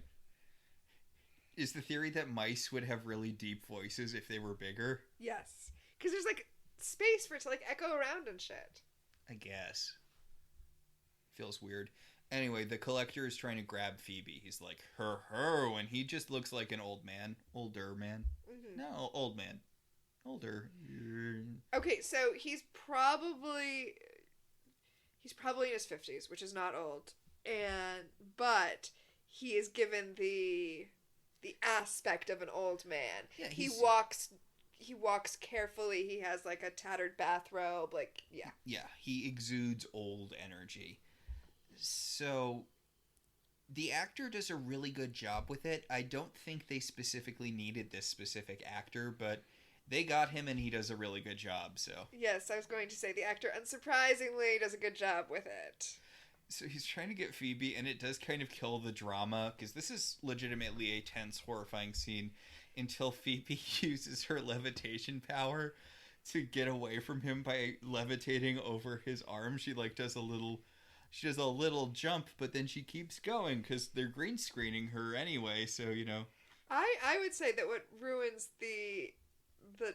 Is the theory that mice would have really deep voices if they were bigger? Yes. Because there's, like, space for it to, like, echo around and shit. I guess. Feels weird. Anyway, the collector is trying to grab Phoebe. He's like, her, and he just looks like an old man. Older man. Mm-hmm. No, old man. Older. Okay, so he's probably in his 50s, which is not old. But he is given the aspect of an old man. Yeah, he walks carefully. He has like a tattered bathrobe, like yeah. Yeah, he exudes old energy. So the actor does a really good job with it. I don't think they specifically needed this specific actor, but they got him and he does a really good job, so. Yes, I was going to say the actor unsurprisingly does a good job with it. So he's trying to get Phoebe, and it does kind of kill the drama, because this is legitimately a tense, horrifying scene until Phoebe uses her levitation power to get away from him by levitating over his arm. She does a little jump, but then she keeps going because they're green screening her anyway, so you know. I would say that what ruins the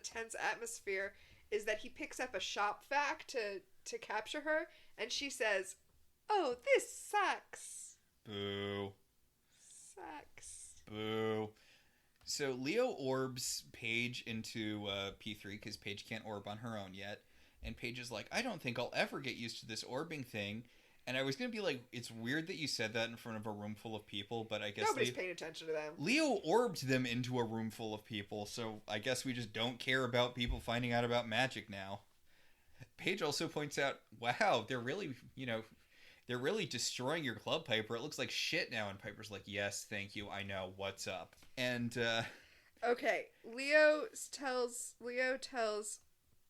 tense atmosphere is that he picks up a shop vac to capture her, and she says, "Oh, this sucks." Boo. Sucks. Boo. So Leo orbs Paige into P3 because Paige can't orb on her own yet. And Paige is like, I don't think I'll ever get used to this orbing thing. And I was going to be like, it's weird that you said that in front of a room full of people, but I guess nobody's paying attention to them. Leo orbed them into a room full of people, so I guess we just don't care about people finding out about magic now. Paige also points out, wow, they're really destroying your club, Piper. It looks like shit now. And Piper's like, yes, thank you. I know. What's up? And, okay. Leo tells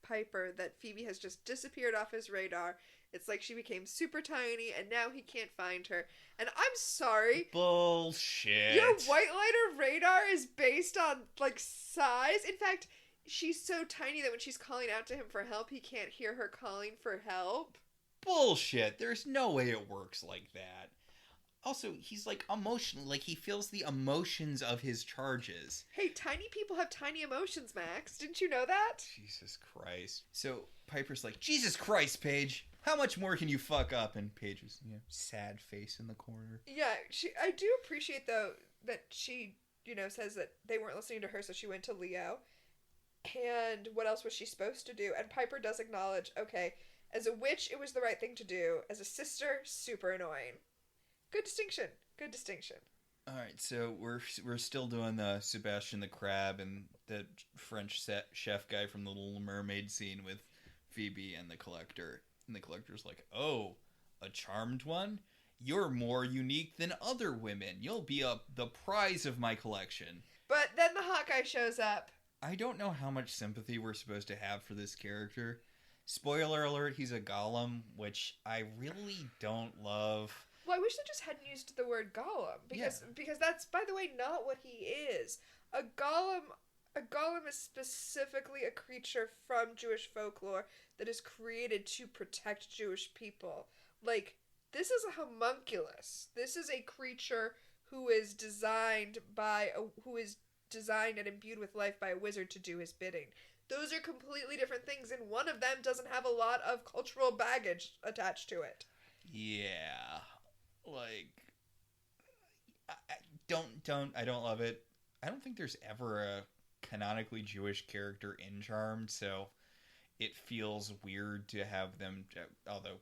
Piper that Phoebe has just disappeared off his radar. It's like she became super tiny and now he can't find her. And I'm sorry. Bullshit. Your white lighter radar is based on, like, size. In fact, she's so tiny that when she's calling out to him for help, he can't hear her calling for help. Bullshit. There's no way it works like that. Also, he's like emotional. Like, he feels the emotions of his charges. Hey, tiny people have tiny emotions, Max. Didn't you know that? Jesus Christ. So Piper's like, Jesus Christ, Paige. How much more can you fuck up? And Paige was, sad face in the corner. Yeah, I do appreciate, though, that she, says that they weren't listening to her, so she went to Leo. And what else was she supposed to do? And Piper does acknowledge, okay, as a witch, it was the right thing to do. As a sister, super annoying. Good distinction. Good distinction. All right, so we're still doing the Sebastian the Crab and the French chef guy from the Little Mermaid scene with Phoebe and the Collector. And the Collector's like, oh, a charmed one? You're more unique than other women. You'll be the prize of my collection. But then the hot guy shows up. I don't know how much sympathy we're supposed to have for this character. Spoiler alert, he's a golem, which I really don't love. Well, I wish they just hadn't used the word golem, because that's, by the way, not what he is. A golem is specifically a creature from Jewish folklore that is created to protect Jewish people. Like, this is a homunculus. This is a creature who is designed and imbued with life by a wizard to do his bidding. Those are completely different things, and one of them doesn't have a lot of cultural baggage attached to it. Yeah. Like, I don't love it. I don't think there's ever a canonically Jewish character in Charmed, so it feels weird to have them, although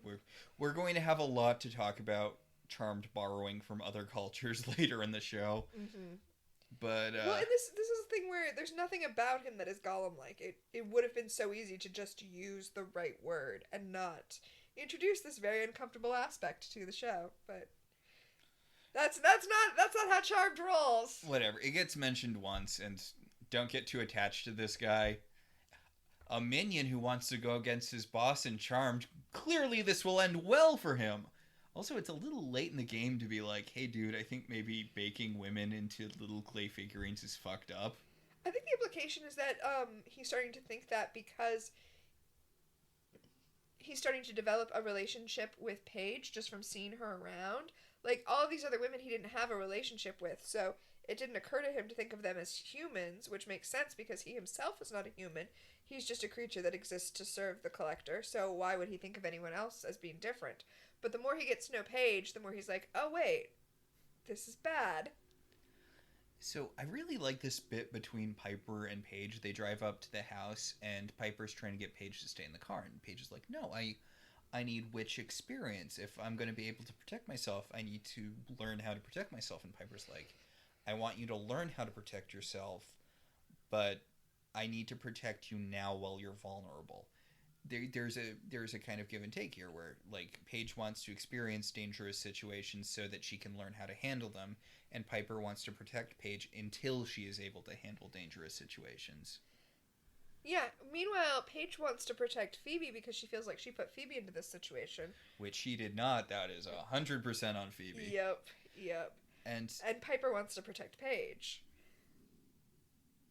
we're going to have a lot to talk about Charmed borrowing from other cultures later in the show. Mm-hmm. But well, and this is the thing where there's nothing about him that is Gollum-like. It would have been so easy to just use the right word and not introduce this very uncomfortable aspect to the show. But that's not how Charmed rolls. Whatever. It gets mentioned once, and don't get too attached to this guy. a minion who wants to go against his boss in Charmed. Clearly this will end well for him. Also, it's a little late in the game to be like, hey dude, I think maybe baking women into little clay figurines is fucked up. I think the implication is that he's starting to think that because he's starting to develop a relationship with Paige just from seeing her around. Like, all of these other women he didn't have a relationship with, so it didn't occur to him to think of them as humans, which makes sense because he himself is not a human. He's just a creature that exists to serve the collector, so why would he think of anyone else as being different? But the more he gets to know Paige, the more he's like, oh wait, this is bad. So I really like this bit between Piper and Paige. They drive up to the house, and Piper's trying to get Paige to stay in the car, and Paige is like, no, I need witch experience. If I'm going to be able to protect myself, I need to learn how to protect myself. And Piper's like, I want you to learn how to protect yourself, but I need to protect you now while you're vulnerable. There's a kind of give and take here where, like, Paige wants to experience dangerous situations so that she can learn how to handle them, and Piper wants to protect Paige until she is able to handle dangerous situations. Yeah, meanwhile, Paige wants to protect Phoebe because she feels like she put Phoebe into this situation. Which she did not. That is 100% on Phoebe. Yep. And Piper wants to protect Paige.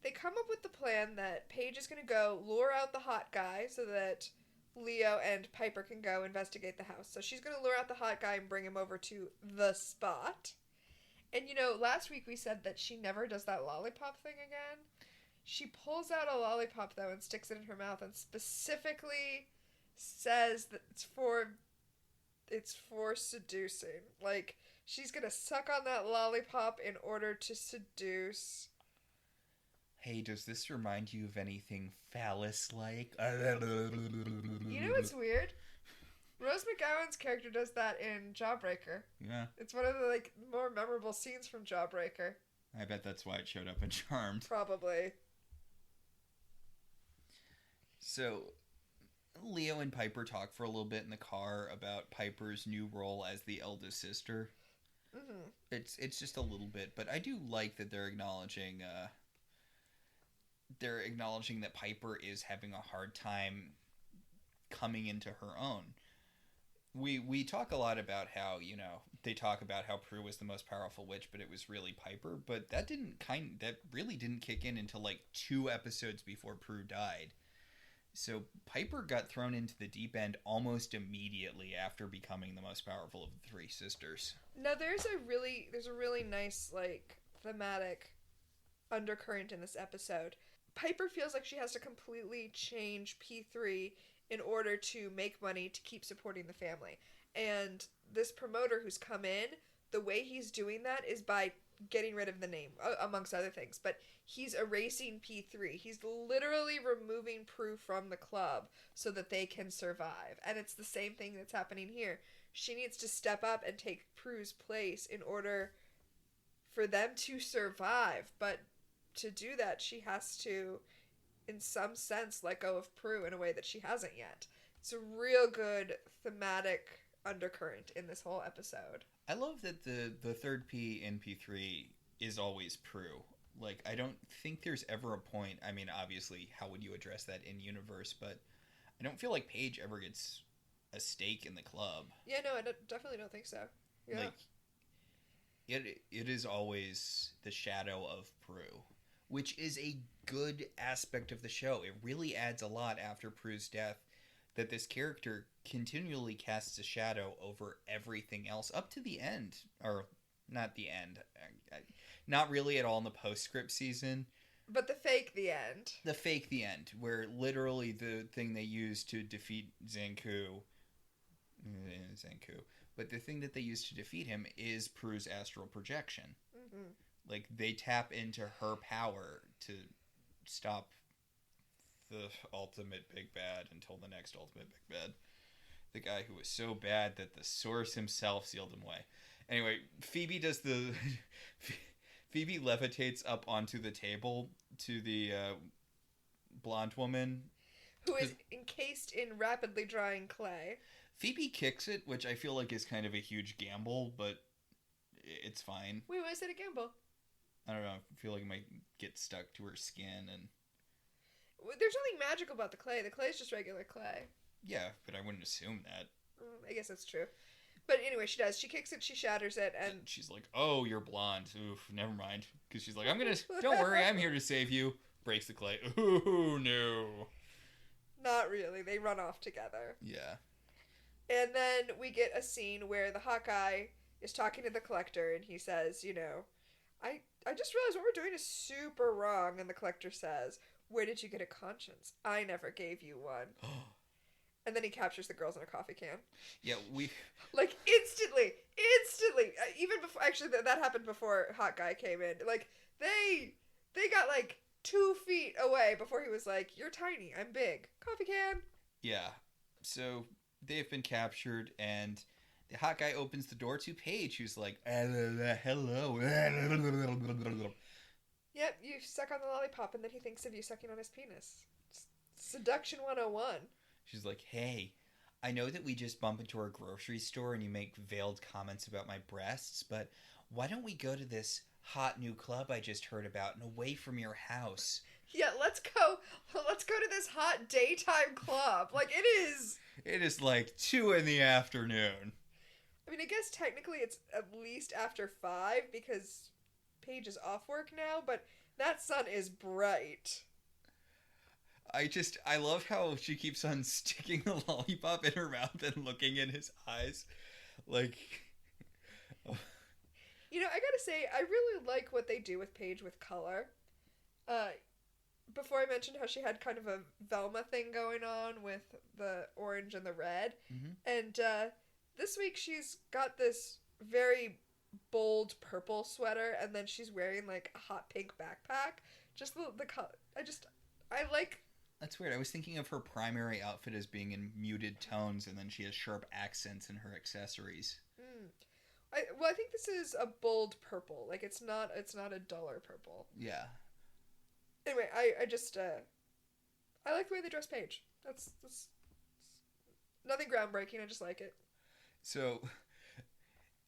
They come up with the plan that Paige is going to go lure out the hot guy so that Leo and Piper can go investigate the house. So she's going to lure out the hot guy and bring him over to the spot. And, you know, last week we said that she never does that lollipop thing again. She pulls out a lollipop, though, and sticks it in her mouth and specifically says that it's for seducing. Like, she's going to suck on that lollipop in order to seduce. Hey, does this remind you of anything phallus-like? You know what's weird? Rose McGowan's character does that in Jawbreaker. Yeah. It's one of the, like, more memorable scenes from Jawbreaker. I bet that's why it showed up in Charmed. Probably. So, Leo and Piper talk for a little bit in the car about Piper's new role as the eldest sister. Mm-hmm. It's just a little bit, but I do like that they're acknowledging that Piper is having a hard time coming into her own. We talk a lot about how, you know, they talk about how Prue was the most powerful witch, but it was really Piper, but that really didn't kick in until like 2 episodes before Prue died. So Piper got thrown into the deep end almost immediately after becoming the most powerful of the 3 sisters. Now there's a really nice, like, thematic undercurrent in this episode. Piper feels like she has to completely change P3 in order to make money to keep supporting the family. And this promoter who's come in, the way he's doing that is by getting rid of the name, amongst other things. But he's erasing P3. He's literally removing Prue from the club so that they can survive. And it's the same thing that's happening here. She needs to step up and take Prue's place in order for them to survive. But to do that, she has to, in some sense, let go of Prue in a way that she hasn't yet. It's a real good thematic undercurrent in this whole episode. I love that the third P in P3 is always Prue. Like, I don't think there's ever a point, I mean, obviously, how would you address that in universe, but I don't feel like Paige ever gets a stake in the club. Yeah, no, I definitely don't think so. Yeah. Like, it is always the shadow of Prue, which is a good aspect of the show. It really adds a lot after Prue's death, that this character continually casts a shadow over everything else up to the end. Or, not the end. Not really at all in the postscript season. But the fake the end. The fake the end, where literally the thing they use to defeat Zanku, but the thing that they use to defeat him is Prue's astral projection. Mm-hmm. Like, they tap into her power to stop the ultimate big bad until the next ultimate big bad. The guy who was so bad that the source himself sealed him away. Anyway, Phoebe does the... Phoebe levitates up onto the table to the blonde woman. Who is encased in rapidly drying clay. Phoebe kicks it, which I feel like is kind of a huge gamble, but it's fine. Wait, why is it a gamble? I don't know. I feel like it might get stuck to her skin and... There's nothing magical about the clay. The clay is just regular clay. Yeah, but I wouldn't assume that. I guess that's true. But anyway, she does. She kicks it, she shatters it, and she's like, "Oh, you're blonde. Oof, never mind." Because she's like, Don't worry, I'm here to save you." Breaks the clay. Ooh, no. Not really. They run off together. Yeah. And then we get a scene where the Hawkeye is talking to the Collector, and he says, I just realized what we're doing is super wrong. And the Collector says, "Where did you get a conscience? I never gave you one." And then he captures the girls in a coffee can. Yeah, like instantly. Even before, actually, that happened before Hot Guy came in. Like they got like 2 feet away before he was like, "You're tiny, I'm big." Coffee can. Yeah. So they've been captured, and the Hot Guy opens the door to Paige, who's like, "Hello." Yep, you suck on the lollipop, and then he thinks of you sucking on his penis. Seduction 101. She's like, "Hey, I know that we just bump into our grocery store and you make veiled comments about my breasts, but why don't we go to this hot new club I just heard about and away from your house?" Yeah, let's go to this hot daytime club. Like, It is like 2 in the afternoon. I mean, I guess technically it's at least after 5 because Paige is off work now, but that sun is bright. I love how she keeps on sticking the lollipop in her mouth and looking in his eyes. Like... I gotta say, I really like what they do with Paige with color. Before I mentioned how she had kind of a Velma thing going on with the orange and the red. Mm-hmm. And this week she's got this very bold purple sweater, and then she's wearing like a hot pink backpack. Just the color. I like... That's weird. I was thinking of her primary outfit as being in muted tones, and then she has sharp accents in her accessories. I think this is a bold purple. Like, it's not a duller purple. Yeah. Anyway, I just I like the way they dress Paige. That's nothing groundbreaking. I just like it. So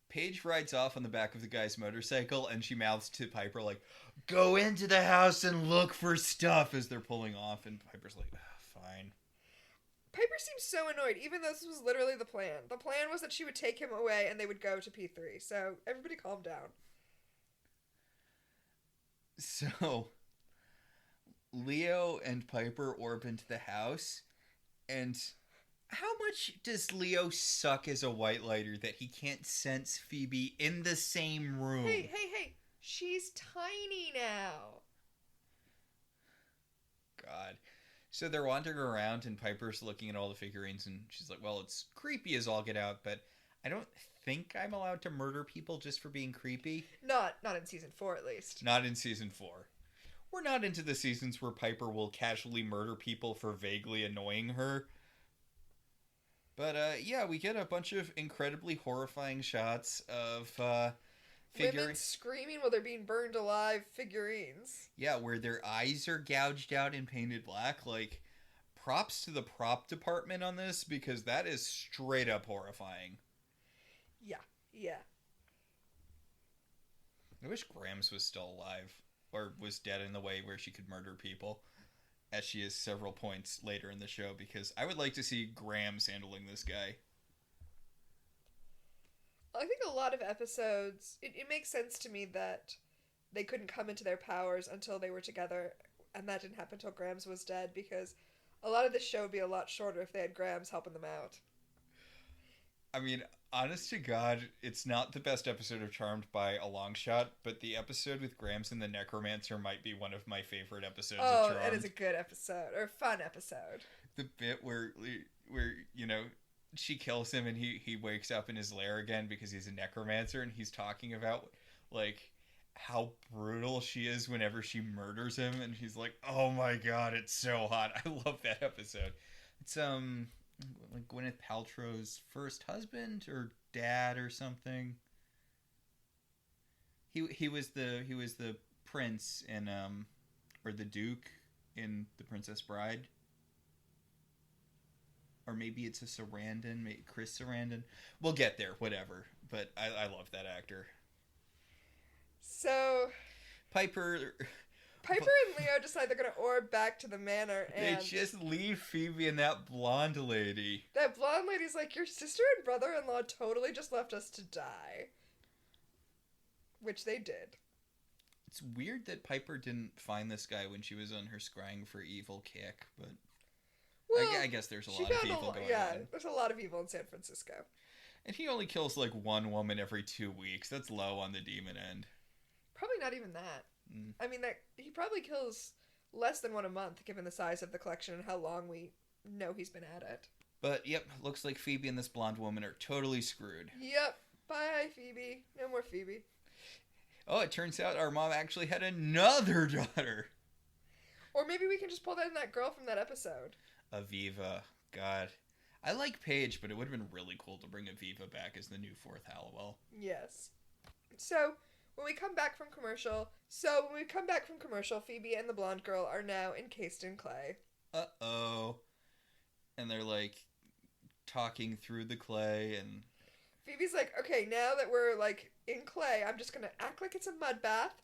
Paige rides off on the back of the guy's motorcycle, and she mouths to Piper like, "Go into the house and look for stuff," as they're pulling off, and Piper's like, "Fine." Piper seems so annoyed, even though this was literally the plan. The plan was that she would take him away and they would go to P3. So everybody calm down. So Leo and Piper orb into the house, and how much does Leo suck as a white lighter that he can't sense Phoebe in the same room? Hey! She's tiny now. God. So they're wandering around, and Piper's looking at all the figurines, and she's like, "Well, it's creepy as all get out, but I don't think I'm allowed to murder people just for being creepy." Not in season 4, at least. Not in season 4. We're not into the seasons where Piper will casually murder people for vaguely annoying her. But, yeah, we get a bunch of incredibly horrifying shots of, women screaming while they're being burned alive figurines. Yeah, where their eyes are gouged out and painted black. Like, props to the prop department on this, because that is straight up horrifying. Yeah. I wish Grams was still alive, or was dead in the way where she could murder people, as she is several points later in the show, because I would like to see Grams handling this guy. I think a lot of episodes, it makes sense to me that they couldn't come into their powers until they were together, and that didn't happen until Grams was dead, because a lot of this show would be a lot shorter if they had Grams helping them out. I mean, honest to God, it's not the best episode of Charmed by a long shot, but the episode with Grams and the Necromancer might be one of my favorite episodes of Charmed. Oh, it is a good episode, or fun episode. The bit where she kills him and he wakes up in his lair again because he's a necromancer, and he's talking about like how brutal she is whenever she murders him, and he's like, "Oh my God, it's so hot." I love that episode. It's like Gwyneth Paltrow's first husband or dad or something. He was the prince in or the duke in The Princess Bride. Or maybe it's a Sarandon, maybe Chris Sarandon. We'll get there, whatever. But I love that actor. So... Piper Piper and Leo decide they're going to orb back to the manor, and... They just leave Phoebe and that blonde lady. That blonde lady's like, your sister and brother-in-law totally just left us to die. Which they did. It's weird that Piper didn't find this guy when she was on her scrying for evil kick, but... Well, I guess there's a lot of evil going on. Yeah, there's a lot of evil in San Francisco. And he only kills, like, one woman every 2 weeks. That's low on the demon end. Probably not even that. I mean, he probably kills less than one a month, given the size of the collection and how long we know he's been at it. But, yep, looks like Phoebe and this blonde woman are totally screwed. Yep. Bye, Phoebe. No more Phoebe. Oh, it turns out our mom actually had another daughter. Or maybe we can just pull that girl from that episode. Aviva. God. I like Paige, but it would have been really cool to bring Aviva back as the new 4th Halliwell. Yes. So, when we come back from commercial, Phoebe and the blonde girl are now encased in clay. Uh-oh. And they're, like, talking through the clay, and... Phoebe's like, okay, now that we're, like, in clay, I'm just gonna act like it's a mud bath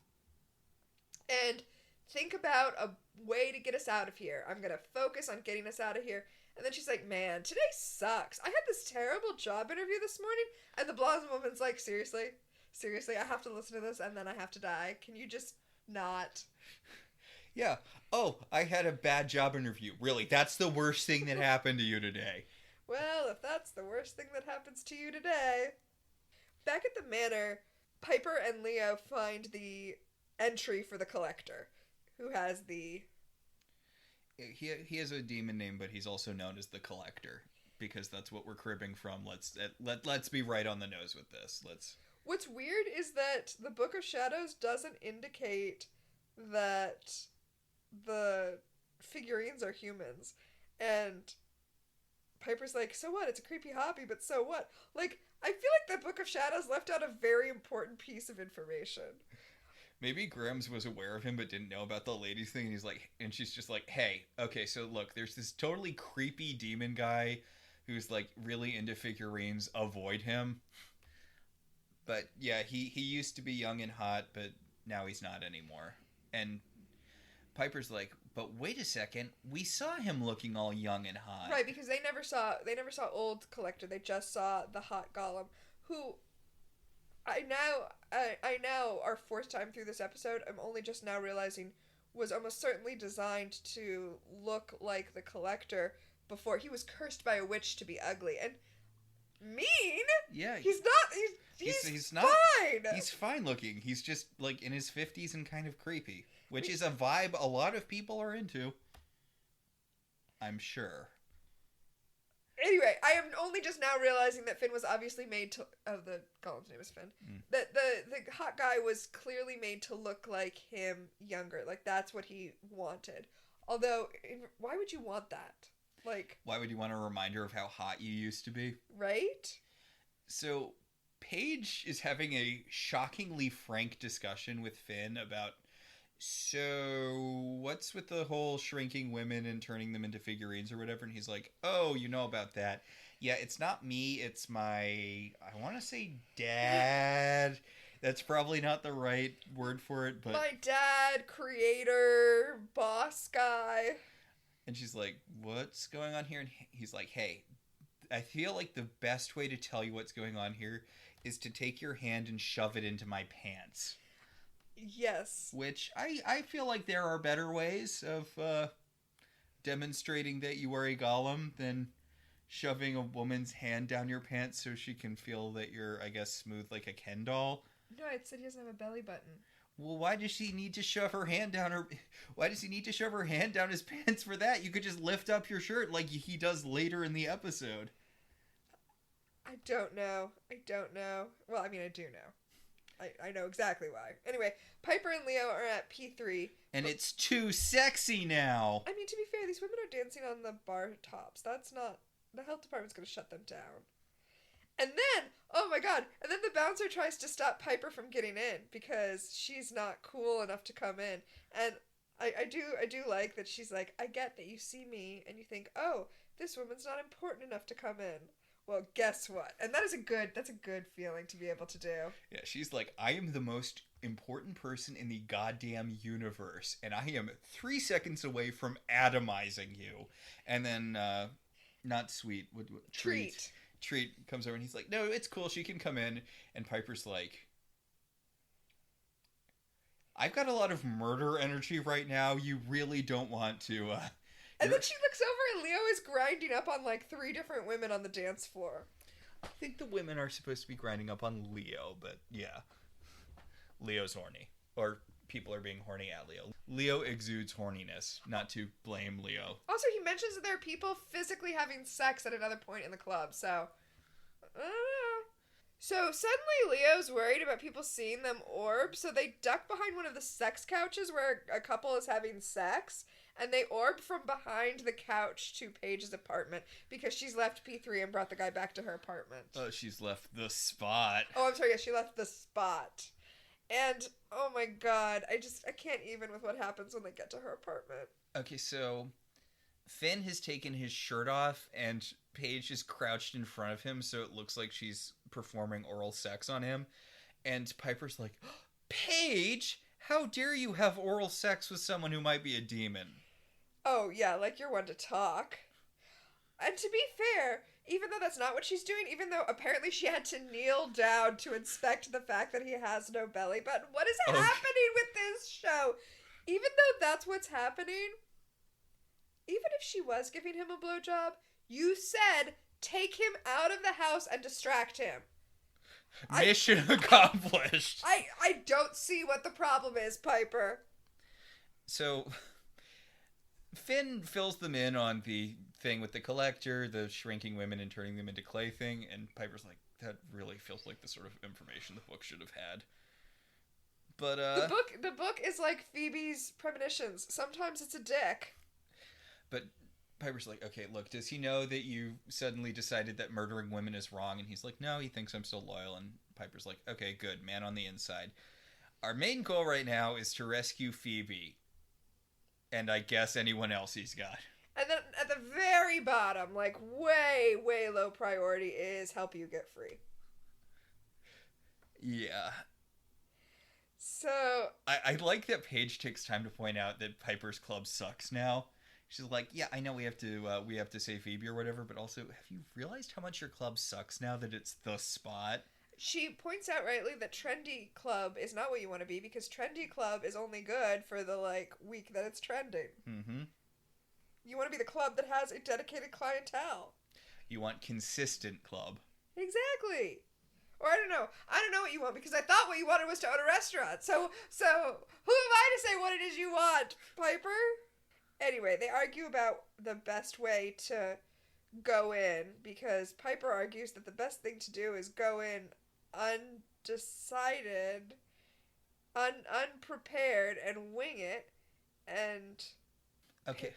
and think about a way to get us out of here. I'm gonna focus on getting us out of here. And then she's like, man, today sucks. I had this terrible job interview this morning, and the blonde woman's like, seriously, I have to listen to this, and then I have to die. Can you just not? Yeah. Oh, I had a bad job interview. Really, that's the worst thing that happened to you today. Well, if that's the worst thing that happens to you today. Back at the manor, Piper and Leo find the entry for the collector, who has the... He has a demon name, but he's also known as the Collector, because that's what we're cribbing from. Let's be right on the nose with this. What's weird is that the Book of Shadows doesn't indicate that the figurines are humans, and Piper's like, so what? It's a creepy hobby, but so what? Like, I feel like the Book of Shadows left out a very important piece of information. Maybe Grimm's was aware of him but didn't know about the ladies thing, and she's just like, hey, okay, so look, there's this totally creepy demon guy who's, like, really into figurines. Avoid him. But, yeah, he used to be young and hot, but now he's not anymore. And Piper's like, but wait a second, we saw him looking all young and hot. Right, because they never saw old Collector, they just saw the hot Golem, who... I now, our 4th time through this episode, I'm only just now realizing was almost certainly designed to look like the Collector before he was cursed by a witch to be ugly and mean. Yeah, he's not fine. He's fine looking. He's just like in his 50s and kind of creepy, which is a vibe a lot of people are into. I'm sure. Anyway, I am only just now realizing that Finn was obviously made to... Oh, the Golem's name is Finn. That the hot guy was clearly made to look like him younger. Like, that's what he wanted. Although, why would you want that? Like... Why would you want a reminder of how hot you used to be? Right? So, Paige is having a shockingly frank discussion with Finn about... So, what's with the whole shrinking women and turning them into figurines or whatever? And he's like, oh, you know about that. Yeah, it's not me, it's my, I want to say dad. That's probably not the right word for it, but... My dad, creator, boss guy. And she's like, what's going on here? And he's like, hey, I feel like the best way to tell you what's going on here is to take your hand and shove it into my pants. Yes. Which I feel like there are better ways of demonstrating that you are a golem than shoving a woman's hand down your pants so she can feel that you're, I guess, smooth like a Ken doll. No, it said he doesn't have a belly button. Well, why does she need to shove her hand down her... Why does he need to shove her hand down his pants for that? You could just lift up your shirt like he does later in the episode. I don't know. Well, I mean, I do know. I know exactly why. Anyway, Piper and Leo are at P3. And it's too sexy now. I mean, to be fair, these women are dancing on the bar tops. That's not... The health department's going to shut them down. And then, oh my god, and then the bouncer tries to stop Piper from getting in because she's not cool enough to come in. And I do like that she's like, I get that you see me and you think, oh, this woman's not important enough to come in. Well, guess what? And that's a good feeling to be able to do. Yeah, she's like, I am the most important person in the goddamn universe, and I am 3 seconds away from atomizing you. And then, not Sweet, Treat. Treat comes over and he's like, no, it's cool, she can come in. And Piper's like, I've got a lot of murder energy right now. You really don't want to, And then she looks over and Leo is grinding up on like 3 different women on the dance floor. I think the women are supposed to be grinding up on Leo, but yeah. Leo's horny. Or people are being horny at Leo. Leo exudes horniness. Not to blame Leo. Also, he mentions that there are people physically having sex at another point in the club, so I don't know. So suddenly Leo's worried about people seeing them orb, so they duck behind one of the sex couches where a couple is having sex, and they orb from behind the couch to Paige's apartment because she's left P3 and brought the guy back to her apartment. Oh, she's left the spot. Oh, I'm sorry, yeah, she left the spot. And, oh my god, I can't even with what happens when they get to her apartment. Okay, so Finn has taken his shirt off and Paige is crouched in front of him so it looks like she's performing oral sex on him. And Piper's like, Paige, how dare you have oral sex with someone who might be a demon? Oh, yeah, like you're one to talk. And to be fair, even though that's not what she's doing, even though apparently she had to kneel down to inspect the fact that he has no belly button, what is happening with this show? Even though that's what's happening, even if she was giving him a blowjob, you said take him out of the house and distract him. Mission accomplished. I don't see what the problem is, Piper. So Finn fills them in on the thing with the collector, the shrinking women and turning them into clay thing, and Piper's like, that really feels like the sort of information the book should have had. But the book is like Phoebe's premonitions. Sometimes it's a dick. But Piper's like, okay, look, does he know that you suddenly decided that murdering women is wrong? And he's like, no, he thinks I'm still loyal. And Piper's like, okay, good, man on the inside. Our main goal right now is to rescue Phoebe. And I guess anyone else he's got. And then at the very bottom, like way, way low priority is help you get free. Yeah. So I like that Paige takes time to point out that Piper's club sucks now. She's like, yeah, I know we have to save Phoebe or whatever, but also, have you realized how much your club sucks now that it's the spot? She points out rightly that trendy club is not what you want to be, because trendy club is only good for the, like, week that it's trending. Mm-hmm. You want to be the club that has a dedicated clientele. You want consistent club. Exactly. Or I don't know what you want, because I thought what you wanted was to own a restaurant. So who am I to say what it is you want, Piper? Anyway, they argue about the best way to go in, because Piper argues that the best thing to do is go in undecided, unprepared, and wing it, and... Okay,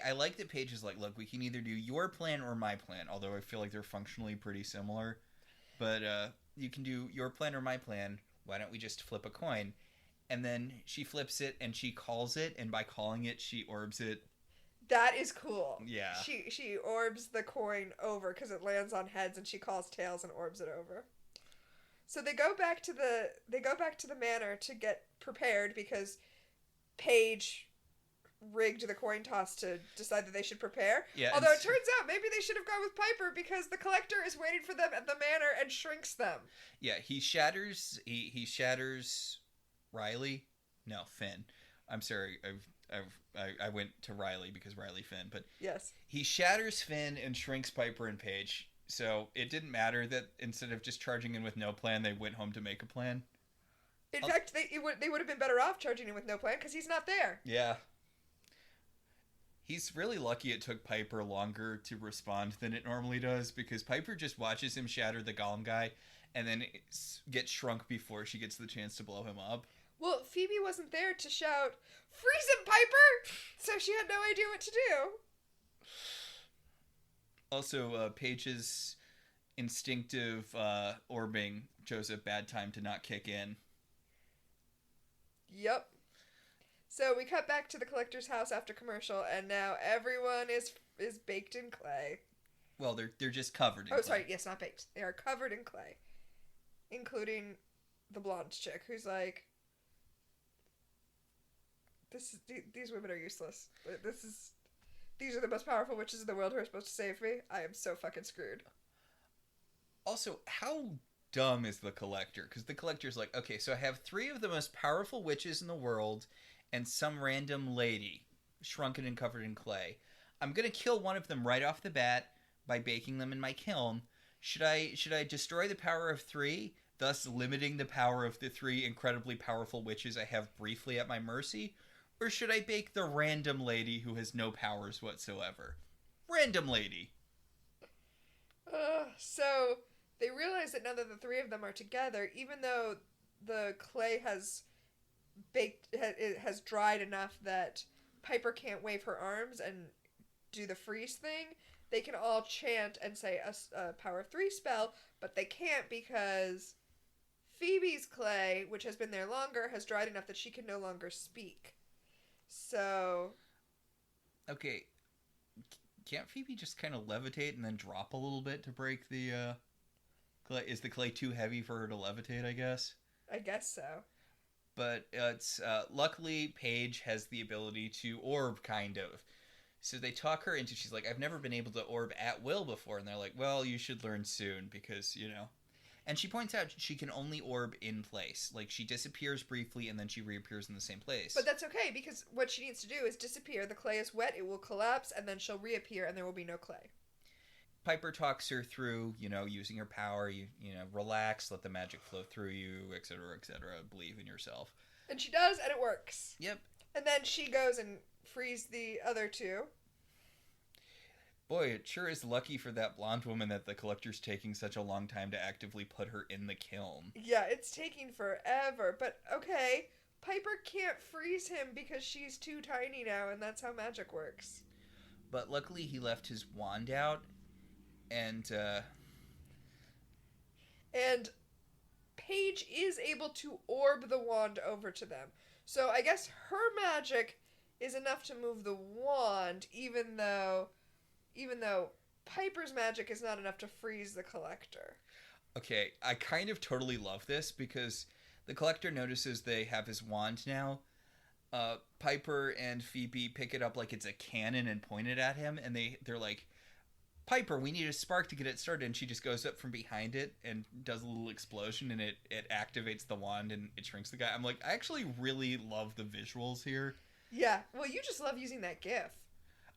I like that Paige is like, look, we can either do your plan or my plan, although I feel like they're functionally pretty similar. But you can do your plan or my plan. Why don't we just flip a coin? And then she flips it and she calls it, and by calling it, she orbs it. That is cool. Yeah. She orbs the coin over because it lands on heads, and she calls tails and orbs it over. So they go back to the manor to get prepared because Paige rigged the coin toss to decide that they should prepare. Yeah, although it turns out maybe they should have gone with Piper because the collector is waiting for them at the manor and shrinks them. Yeah, he shatters Riley. No, Finn. I'm sorry. I went to Riley because Riley Finn, but yes, he shatters Finn and shrinks Piper and Paige. So it didn't matter that instead of just charging in with no plan, they went home to make a plan. In fact, they would have been better off charging in with no plan because he's not there. Yeah. He's really lucky it took Piper longer to respond than it normally does, because Piper just watches him shatter the golem guy and then gets shrunk before she gets the chance to blow him up. Well, Phoebe wasn't there to shout, "Freeze him, Piper!" So she had no idea what to do. Also, Paige's instinctive orbing chose a bad time to not kick in. Yep. So we cut back to the collector's house after commercial, and now everyone is baked in clay. Well, they're just covered in clay. Oh, sorry, yes, not baked. They are covered in clay, including the blonde chick who's like, these women are useless. These are the most powerful witches in the world who are supposed to save me. I am so fucking screwed. Also, how dumb is the Collector? Because the Collector's like, okay, so I have three of the most powerful witches in the world and some random lady, shrunken and covered in clay. I'm gonna kill one of them right off the bat by baking them in my kiln. Should I destroy the power of three, thus limiting the power of the three incredibly powerful witches I have briefly at my mercy? Or should I bake the random lady who has no powers whatsoever? Random lady. So they realize that now that the three of them are together, even though the clay it has dried enough that Piper can't wave her arms and do the freeze thing, they can all chant and say a power of three spell, but they can't because Phoebe's clay, which has been there longer, has dried enough that she can no longer speak. So, Okay, can't Phoebe just kind of levitate and then drop a little bit to break the clay? Is the clay too heavy for her to levitate, I guess? I guess so. But it's luckily Paige has the ability to orb, kind of. So they talk her into, she's like, I've never been able to orb at will before. And they're like, well, you should learn soon because, you know. And she points out she can only orb in place. Like, she disappears briefly and then she reappears in the same place. But that's okay because what she needs to do is disappear. The clay is wet, it will collapse, and then she'll reappear and there will be no clay. Piper talks her through, you know, using her power, you know, relax, let the magic flow through you, etc., etc., believe in yourself. And she does, and it works. Yep. And then she goes and frees the other two. Boy, it sure is lucky for that blonde woman that the Collector's taking such a long time to actively put her in the kiln. Yeah, it's taking forever, but okay. Piper can't freeze him because she's too tiny now, and that's how magic works. But luckily he left his wand out, and Paige is able to orb the wand over to them. So I guess her magic is enough to move the wand, even though Piper's magic is not enough to freeze the Collector. Okay, I kind of totally love this because the Collector notices they have his wand now. Piper and Phoebe pick it up like it's a cannon and point it at him, and they're like, Piper, we need a spark to get it started. And she just goes up from behind it and does a little explosion, and it activates the wand and it shrinks the guy. I'm like, I actually really love the visuals here. Yeah, well, you just love using that gif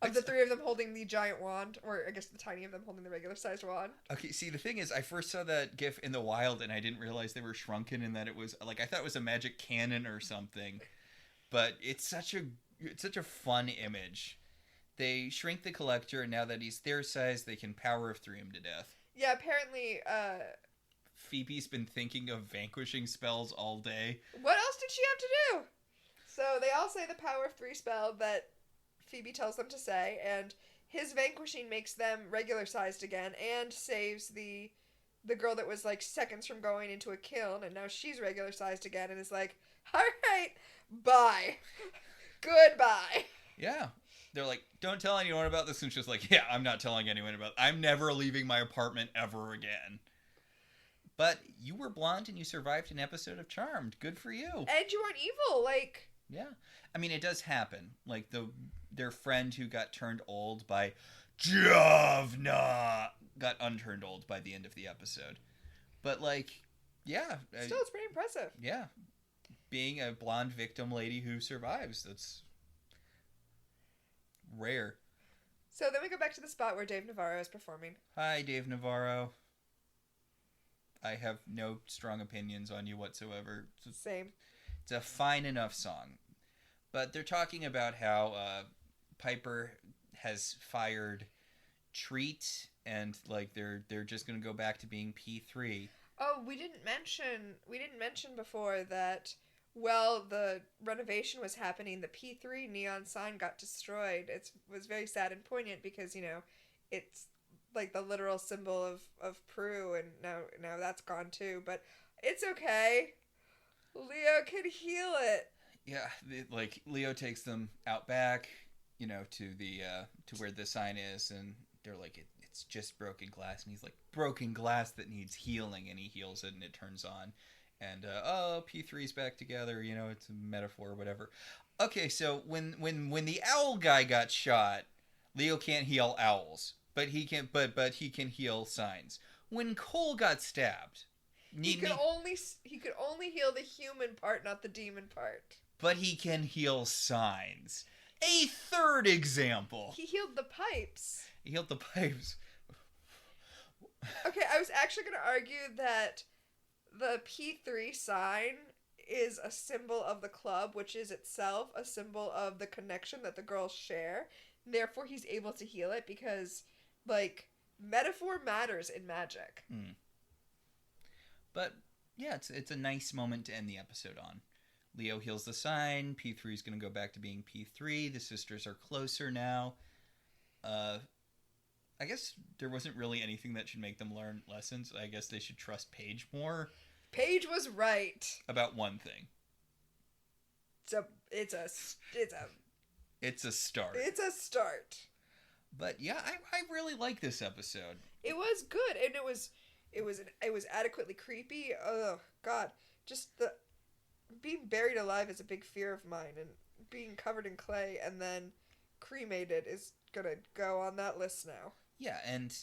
of the three of them holding the giant wand, or I guess the tiny of them holding the regular sized wand. Okay, see, the thing is, I first saw that gif in the wild, and I didn't realize they were shrunken, and that it was like I thought it was a magic cannon or something. But it's such a fun image. They shrink the Collector, and now that he's their size, they can power of three him to death. Yeah, apparently, Phoebe's been thinking of vanquishing spells all day. What else did she have to do? So they all say the power of three spell that Phoebe tells them to say, and his vanquishing makes them regular sized again and saves the girl that was like seconds from going into a kiln, and now she's regular sized again and is like, alright, bye. Goodbye. Yeah. They're like, don't tell anyone about this. And she's like, yeah, I'm not telling anyone about it. I'm never leaving my apartment ever again. But you were blonde and you survived an episode of Charmed. Good for you. And you aren't evil, like... Yeah. I mean, it does happen. Like, their friend who got turned old by Javna got unturned old by the end of the episode. But, like, yeah. Still, it's pretty impressive. Yeah. Being a blonde victim lady who survives, that's rare. So then we go back to the spot where Dave Navarro is performing. Hi, Dave Navarro. I have no strong opinions on you whatsoever. Same. It's a fine enough song. But they're talking about how Piper has fired Treat, and like they're just going to go back to being P3. Oh, we didn't mention before that while the renovation was happening, the P3 neon sign got destroyed. It was very sad and poignant because, you know, it's like the literal symbol of Prue, and now that's gone too. But it's okay. Leo can heal it. Yeah, like Leo takes them out back, you know, to the to where the sign is, and they're like, it's just broken glass, and he's like, broken glass that needs healing, and he heals it, and it turns on, And P3's back together. You know, it's a metaphor or whatever. Okay, so when the owl guy got shot, Leo can't heal owls, but he can heal signs. When Cole got stabbed, he could only heal the human part, not the demon part. But he can heal signs. A third example. He healed the pipes. He healed the pipes. Okay, I was actually going to argue that the P3 sign is a symbol of the club, which is itself a symbol of the connection that the girls share. And therefore, he's able to heal it because, like, metaphor matters in magic. Mm. But, yeah, it's a nice moment to end the episode on. Leo heals the sign. P3 is going to go back to being P3. The sisters are closer now. I guess there wasn't really anything that should make them learn lessons. I guess they should trust Paige more. Paige was right about one thing. It's a start. It's a start. But yeah, I really like this episode. It was good, and it was adequately creepy. Oh God, just the being buried alive is a big fear of mine, and being covered in clay and then cremated is gonna go on that list now. Yeah, and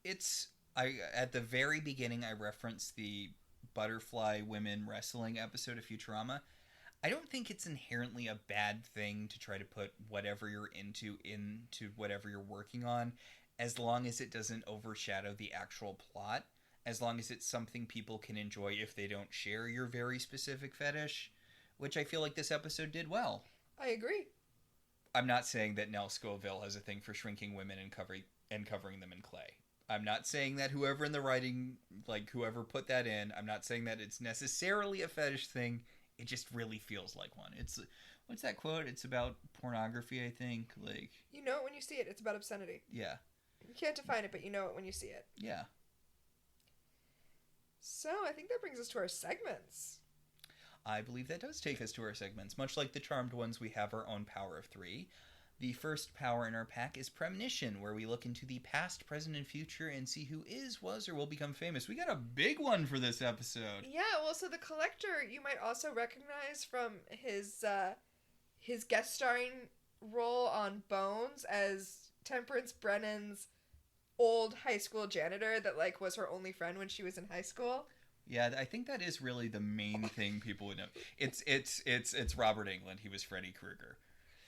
at the very beginning I referenced the butterfly women wrestling episode of Futurama. I don't think it's inherently a bad thing to try to put whatever you're into whatever you're working on, as long as it doesn't overshadow the actual plot, as long as it's something people can enjoy if they don't share your very specific fetish, which I feel like this episode did well. I agree. I'm not saying that Nell Scoville has a thing for shrinking women and covering them in clay. I'm not saying that whoever in the writing, like whoever put that in, I'm not saying that it's necessarily a fetish thing. It just really feels like one. It's, what's that quote? It's about pornography, I think. Like, you know it when you see it. It's about obscenity. Yeah. You can't define it, but you know it when you see it. Yeah. So I think that brings us to our segments. I believe that does take us to our segments. Much like the Charmed ones, we have our own power of three. The first power in our pack is Premonition, where we look into the past, present, and future and see who is, was, or will become famous. We got a big one for this episode. Yeah, well, so the Collector, you might also recognize from his guest starring role on Bones as Temperance Brennan's old high school janitor that, like, was her only friend when she was in high school. Yeah, I think that is really the main thing people would know. It's Robert Englund. He was Freddy Krueger.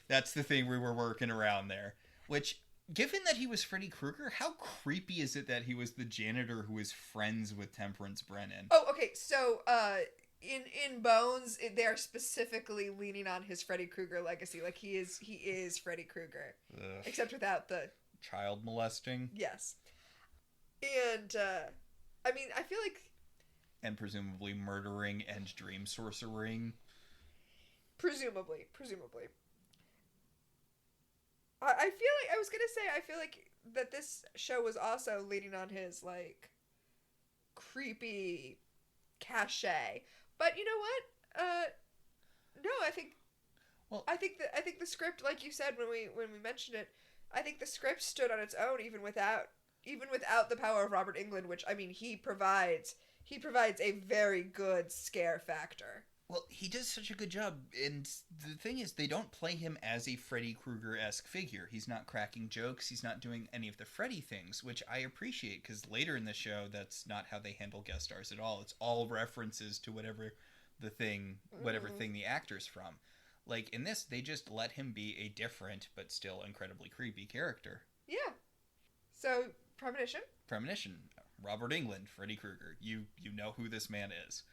That's the thing we were working around there. Which, given that he was Freddy Krueger, how creepy is it that he was the janitor who is friends with Temperance Brennan? Oh, okay. So, in Bones, they're specifically leaning on his Freddy Krueger legacy. Like, he is Freddy Krueger. Ugh. Except without the... child molesting? Yes. And, I mean, I feel like... and presumably murdering and dream sorcering. Presumably. I feel like that this show was also leading on his, like, creepy cachet. But you know what? No, I think the script, like you said when we mentioned it, I think the script stood on its own even without the power of Robert Englund, which, I mean, he provides a very good scare factor. Well, he does such a good job, and the thing is, they don't play him as a Freddy Krueger-esque figure. He's not cracking jokes, he's not doing any of the Freddy things, which I appreciate, because later in the show, that's not how they handle guest stars at all. It's all references to whatever thing the actor's from. Like, in this, they just let him be a different, but still incredibly creepy character. Yeah. So, Premonition? Robert Englund, Freddy Krueger. You know who this man is.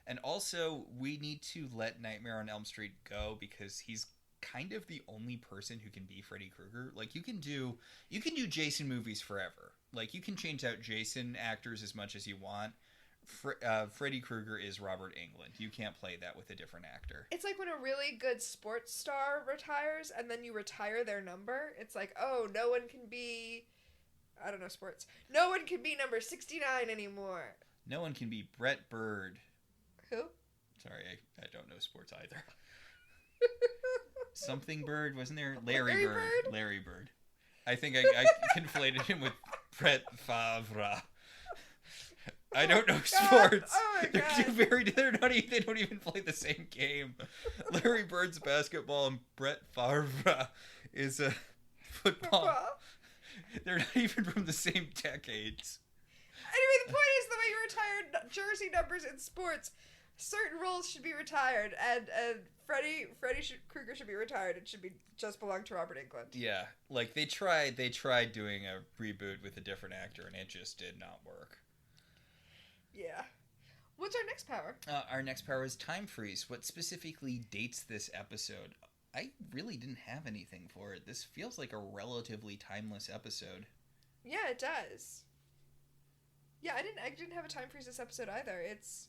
And also, we need to let Nightmare on Elm Street go because he's kind of the only person who can be Freddy Krueger. Like, you can do Jason movies forever. Like, you can change out Jason actors as much as you want. Freddy Krueger is Robert Englund. You can't play that with a different actor. It's like when a really good sports star retires and then you retire their number. It's like, oh, no one can be... I don't know sports. No one can be number 69 anymore. No one can be Brett Bird. Who? Sorry, I don't know sports either. Something Bird, wasn't there? Larry Bird. I think I conflated him with Brett Favre. I don't know God. sports. Oh my They're God. too very. They don't even play the same game. Larry Bird's basketball and Brett Favre is a football. Football. They're not even from the same decades. Anyway, the point is the way you retire jersey numbers in sports, certain roles should be retired, and Freddy Krueger should be retired. It should be just belong to Robert Englund. Yeah, like they tried doing a reboot with a different actor, and it just did not work. Yeah. What's our next power? Our next power is time freeze. What specifically dates this episode? I really didn't have anything for it. This feels like a relatively timeless episode. Yeah, it does. Yeah, I didn't have a time freeze this episode either. It's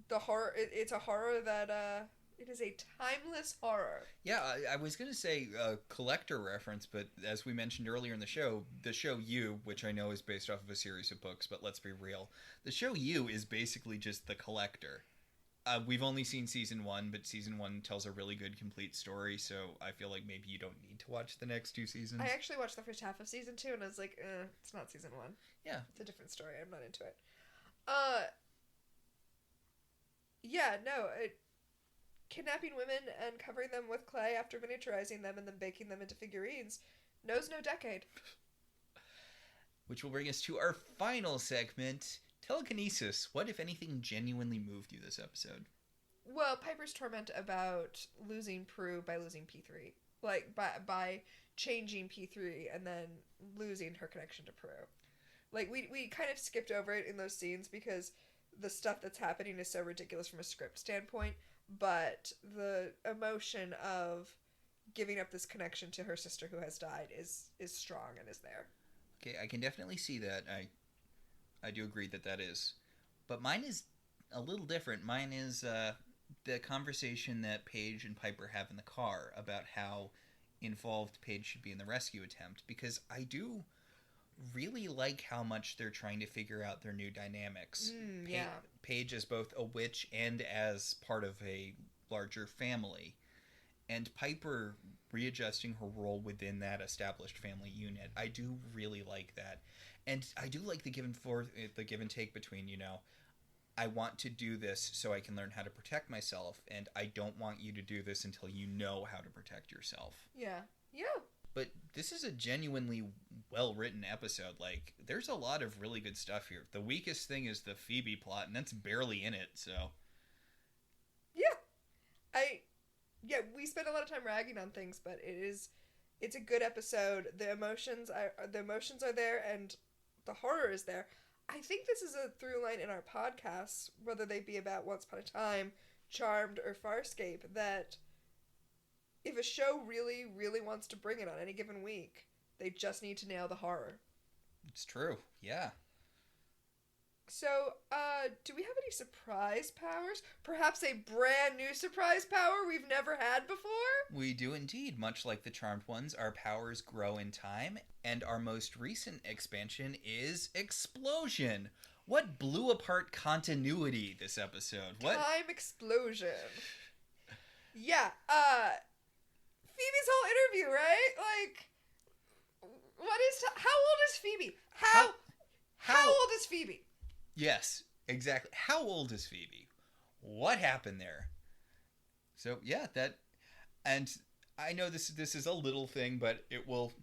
the horror. It's a horror that it is a timeless horror. Yeah, I was gonna say a collector reference, but as we mentioned earlier in the show You, which I know is based off of a series of books, but let's be real, the show You is basically just the collector. We've only seen season 1, but season 1 tells a really good complete story, so I feel like maybe you don't need to watch the next 2 seasons. I actually watched the first half of season 2, and I was like, it's not season 1. Yeah. It's a different story. I'm not into it. Yeah, no. Kidnapping women and covering them with clay after miniaturizing them and then baking them into figurines knows no decade. Which will bring us to our final segment, telekinesis. What, if anything, genuinely moved you this episode? Well, Piper's torment about losing Prue by losing P3. Like, by changing P3 and then losing her connection to Prue. Like, we kind of skipped over it in those scenes because the stuff that's happening is so ridiculous from a script standpoint, but the emotion of giving up this connection to her sister who has died is strong and is there. Okay, I can definitely see that. I do agree that is. But mine is a little different. Mine is the conversation that Paige and Piper have in the car about how involved Paige should be in the rescue attempt, because I do really like how much they're trying to figure out their new dynamics. Yeah. Paige as both a witch and as part of a larger family, and Piper readjusting her role within that established family unit. I do really like that, and I do like the give and take between, I want to do this so I can learn how to protect myself, and I don't want you to do this until you know how to protect yourself. Yeah. But this is a genuinely well-written episode. Like, there's a lot of really good stuff here. The weakest thing is the Phoebe plot, and that's barely in it, so. Yeah, we spend a lot of time ragging on things, but it's a good episode. The emotions are there, and the horror is there. I think this is a through line in our podcasts, whether they be about Once Upon a Time, Charmed, or Farscape, that if a show really, really wants to bring it on any given week, they just need to nail the horror. It's true, yeah. So, do we have any surprise powers? Perhaps a brand new surprise power we've never had before? We do indeed. Much like the Charmed ones, our powers grow in time, and our most recent expansion is Explosion. What blew apart continuity this episode? What? Time explosion. Yeah, Phoebe's whole interview, right? Like, how old is Phoebe? How old is Phoebe? Yes, exactly. How old is Phoebe? What happened there? So, yeah, and I know this is a little thing, but it will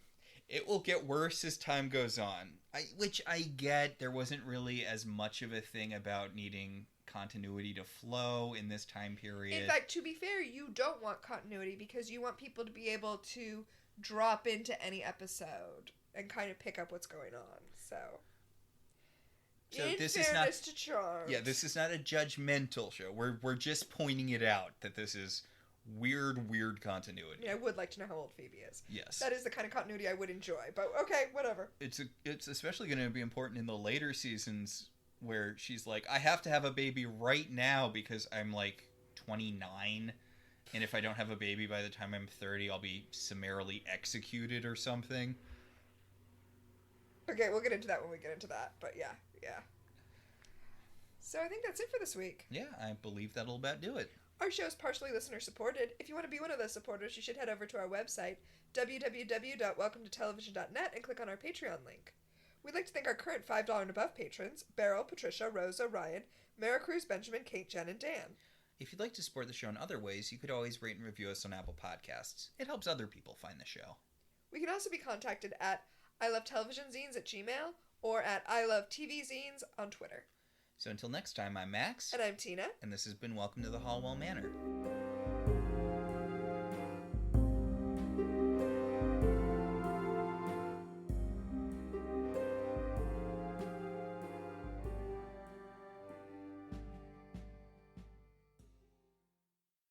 get worse as time goes on. Which I get. There wasn't really as much of a thing about needing continuity to flow in this time period. In fact, to be fair, you don't want continuity because you want people to be able to drop into any episode and kind of pick up what's going on. So in this fairness is not to Charmed. Yeah, this is not a judgmental show. We're just pointing it out that this is weird continuity. I mean, I would like to know how old Phoebe is. Yes. That is the kind of continuity I would enjoy. But okay, whatever. It's especially going to be important in the later seasons where she's like, I have to have a baby right now because I'm like 29, and if I don't have a baby by the time I'm 30, I'll be summarily executed or something. Okay, we'll get into that when we get into that. But yeah. So I think that's it for this week. Yeah, I believe that'll about do it. Our show is partially listener supported. If you want to be one of those supporters, you should head over to our website, www.welcometotelevision.net, and click on our Patreon link. We'd like to thank our current $5 and above patrons, Beryl, Patricia, Rosa, Ryan, Maricruz, Benjamin, Kate, Jen, and Dan. If you'd like to support the show in other ways, you could always rate and review us on Apple Podcasts. It helps other people find the show. We can also be contacted at ilovetelevisionzines@gmail or at ilovetvzines on Twitter. So until next time, I'm Max. And I'm Tina. And this has been Welcome to the Halliwell Manor.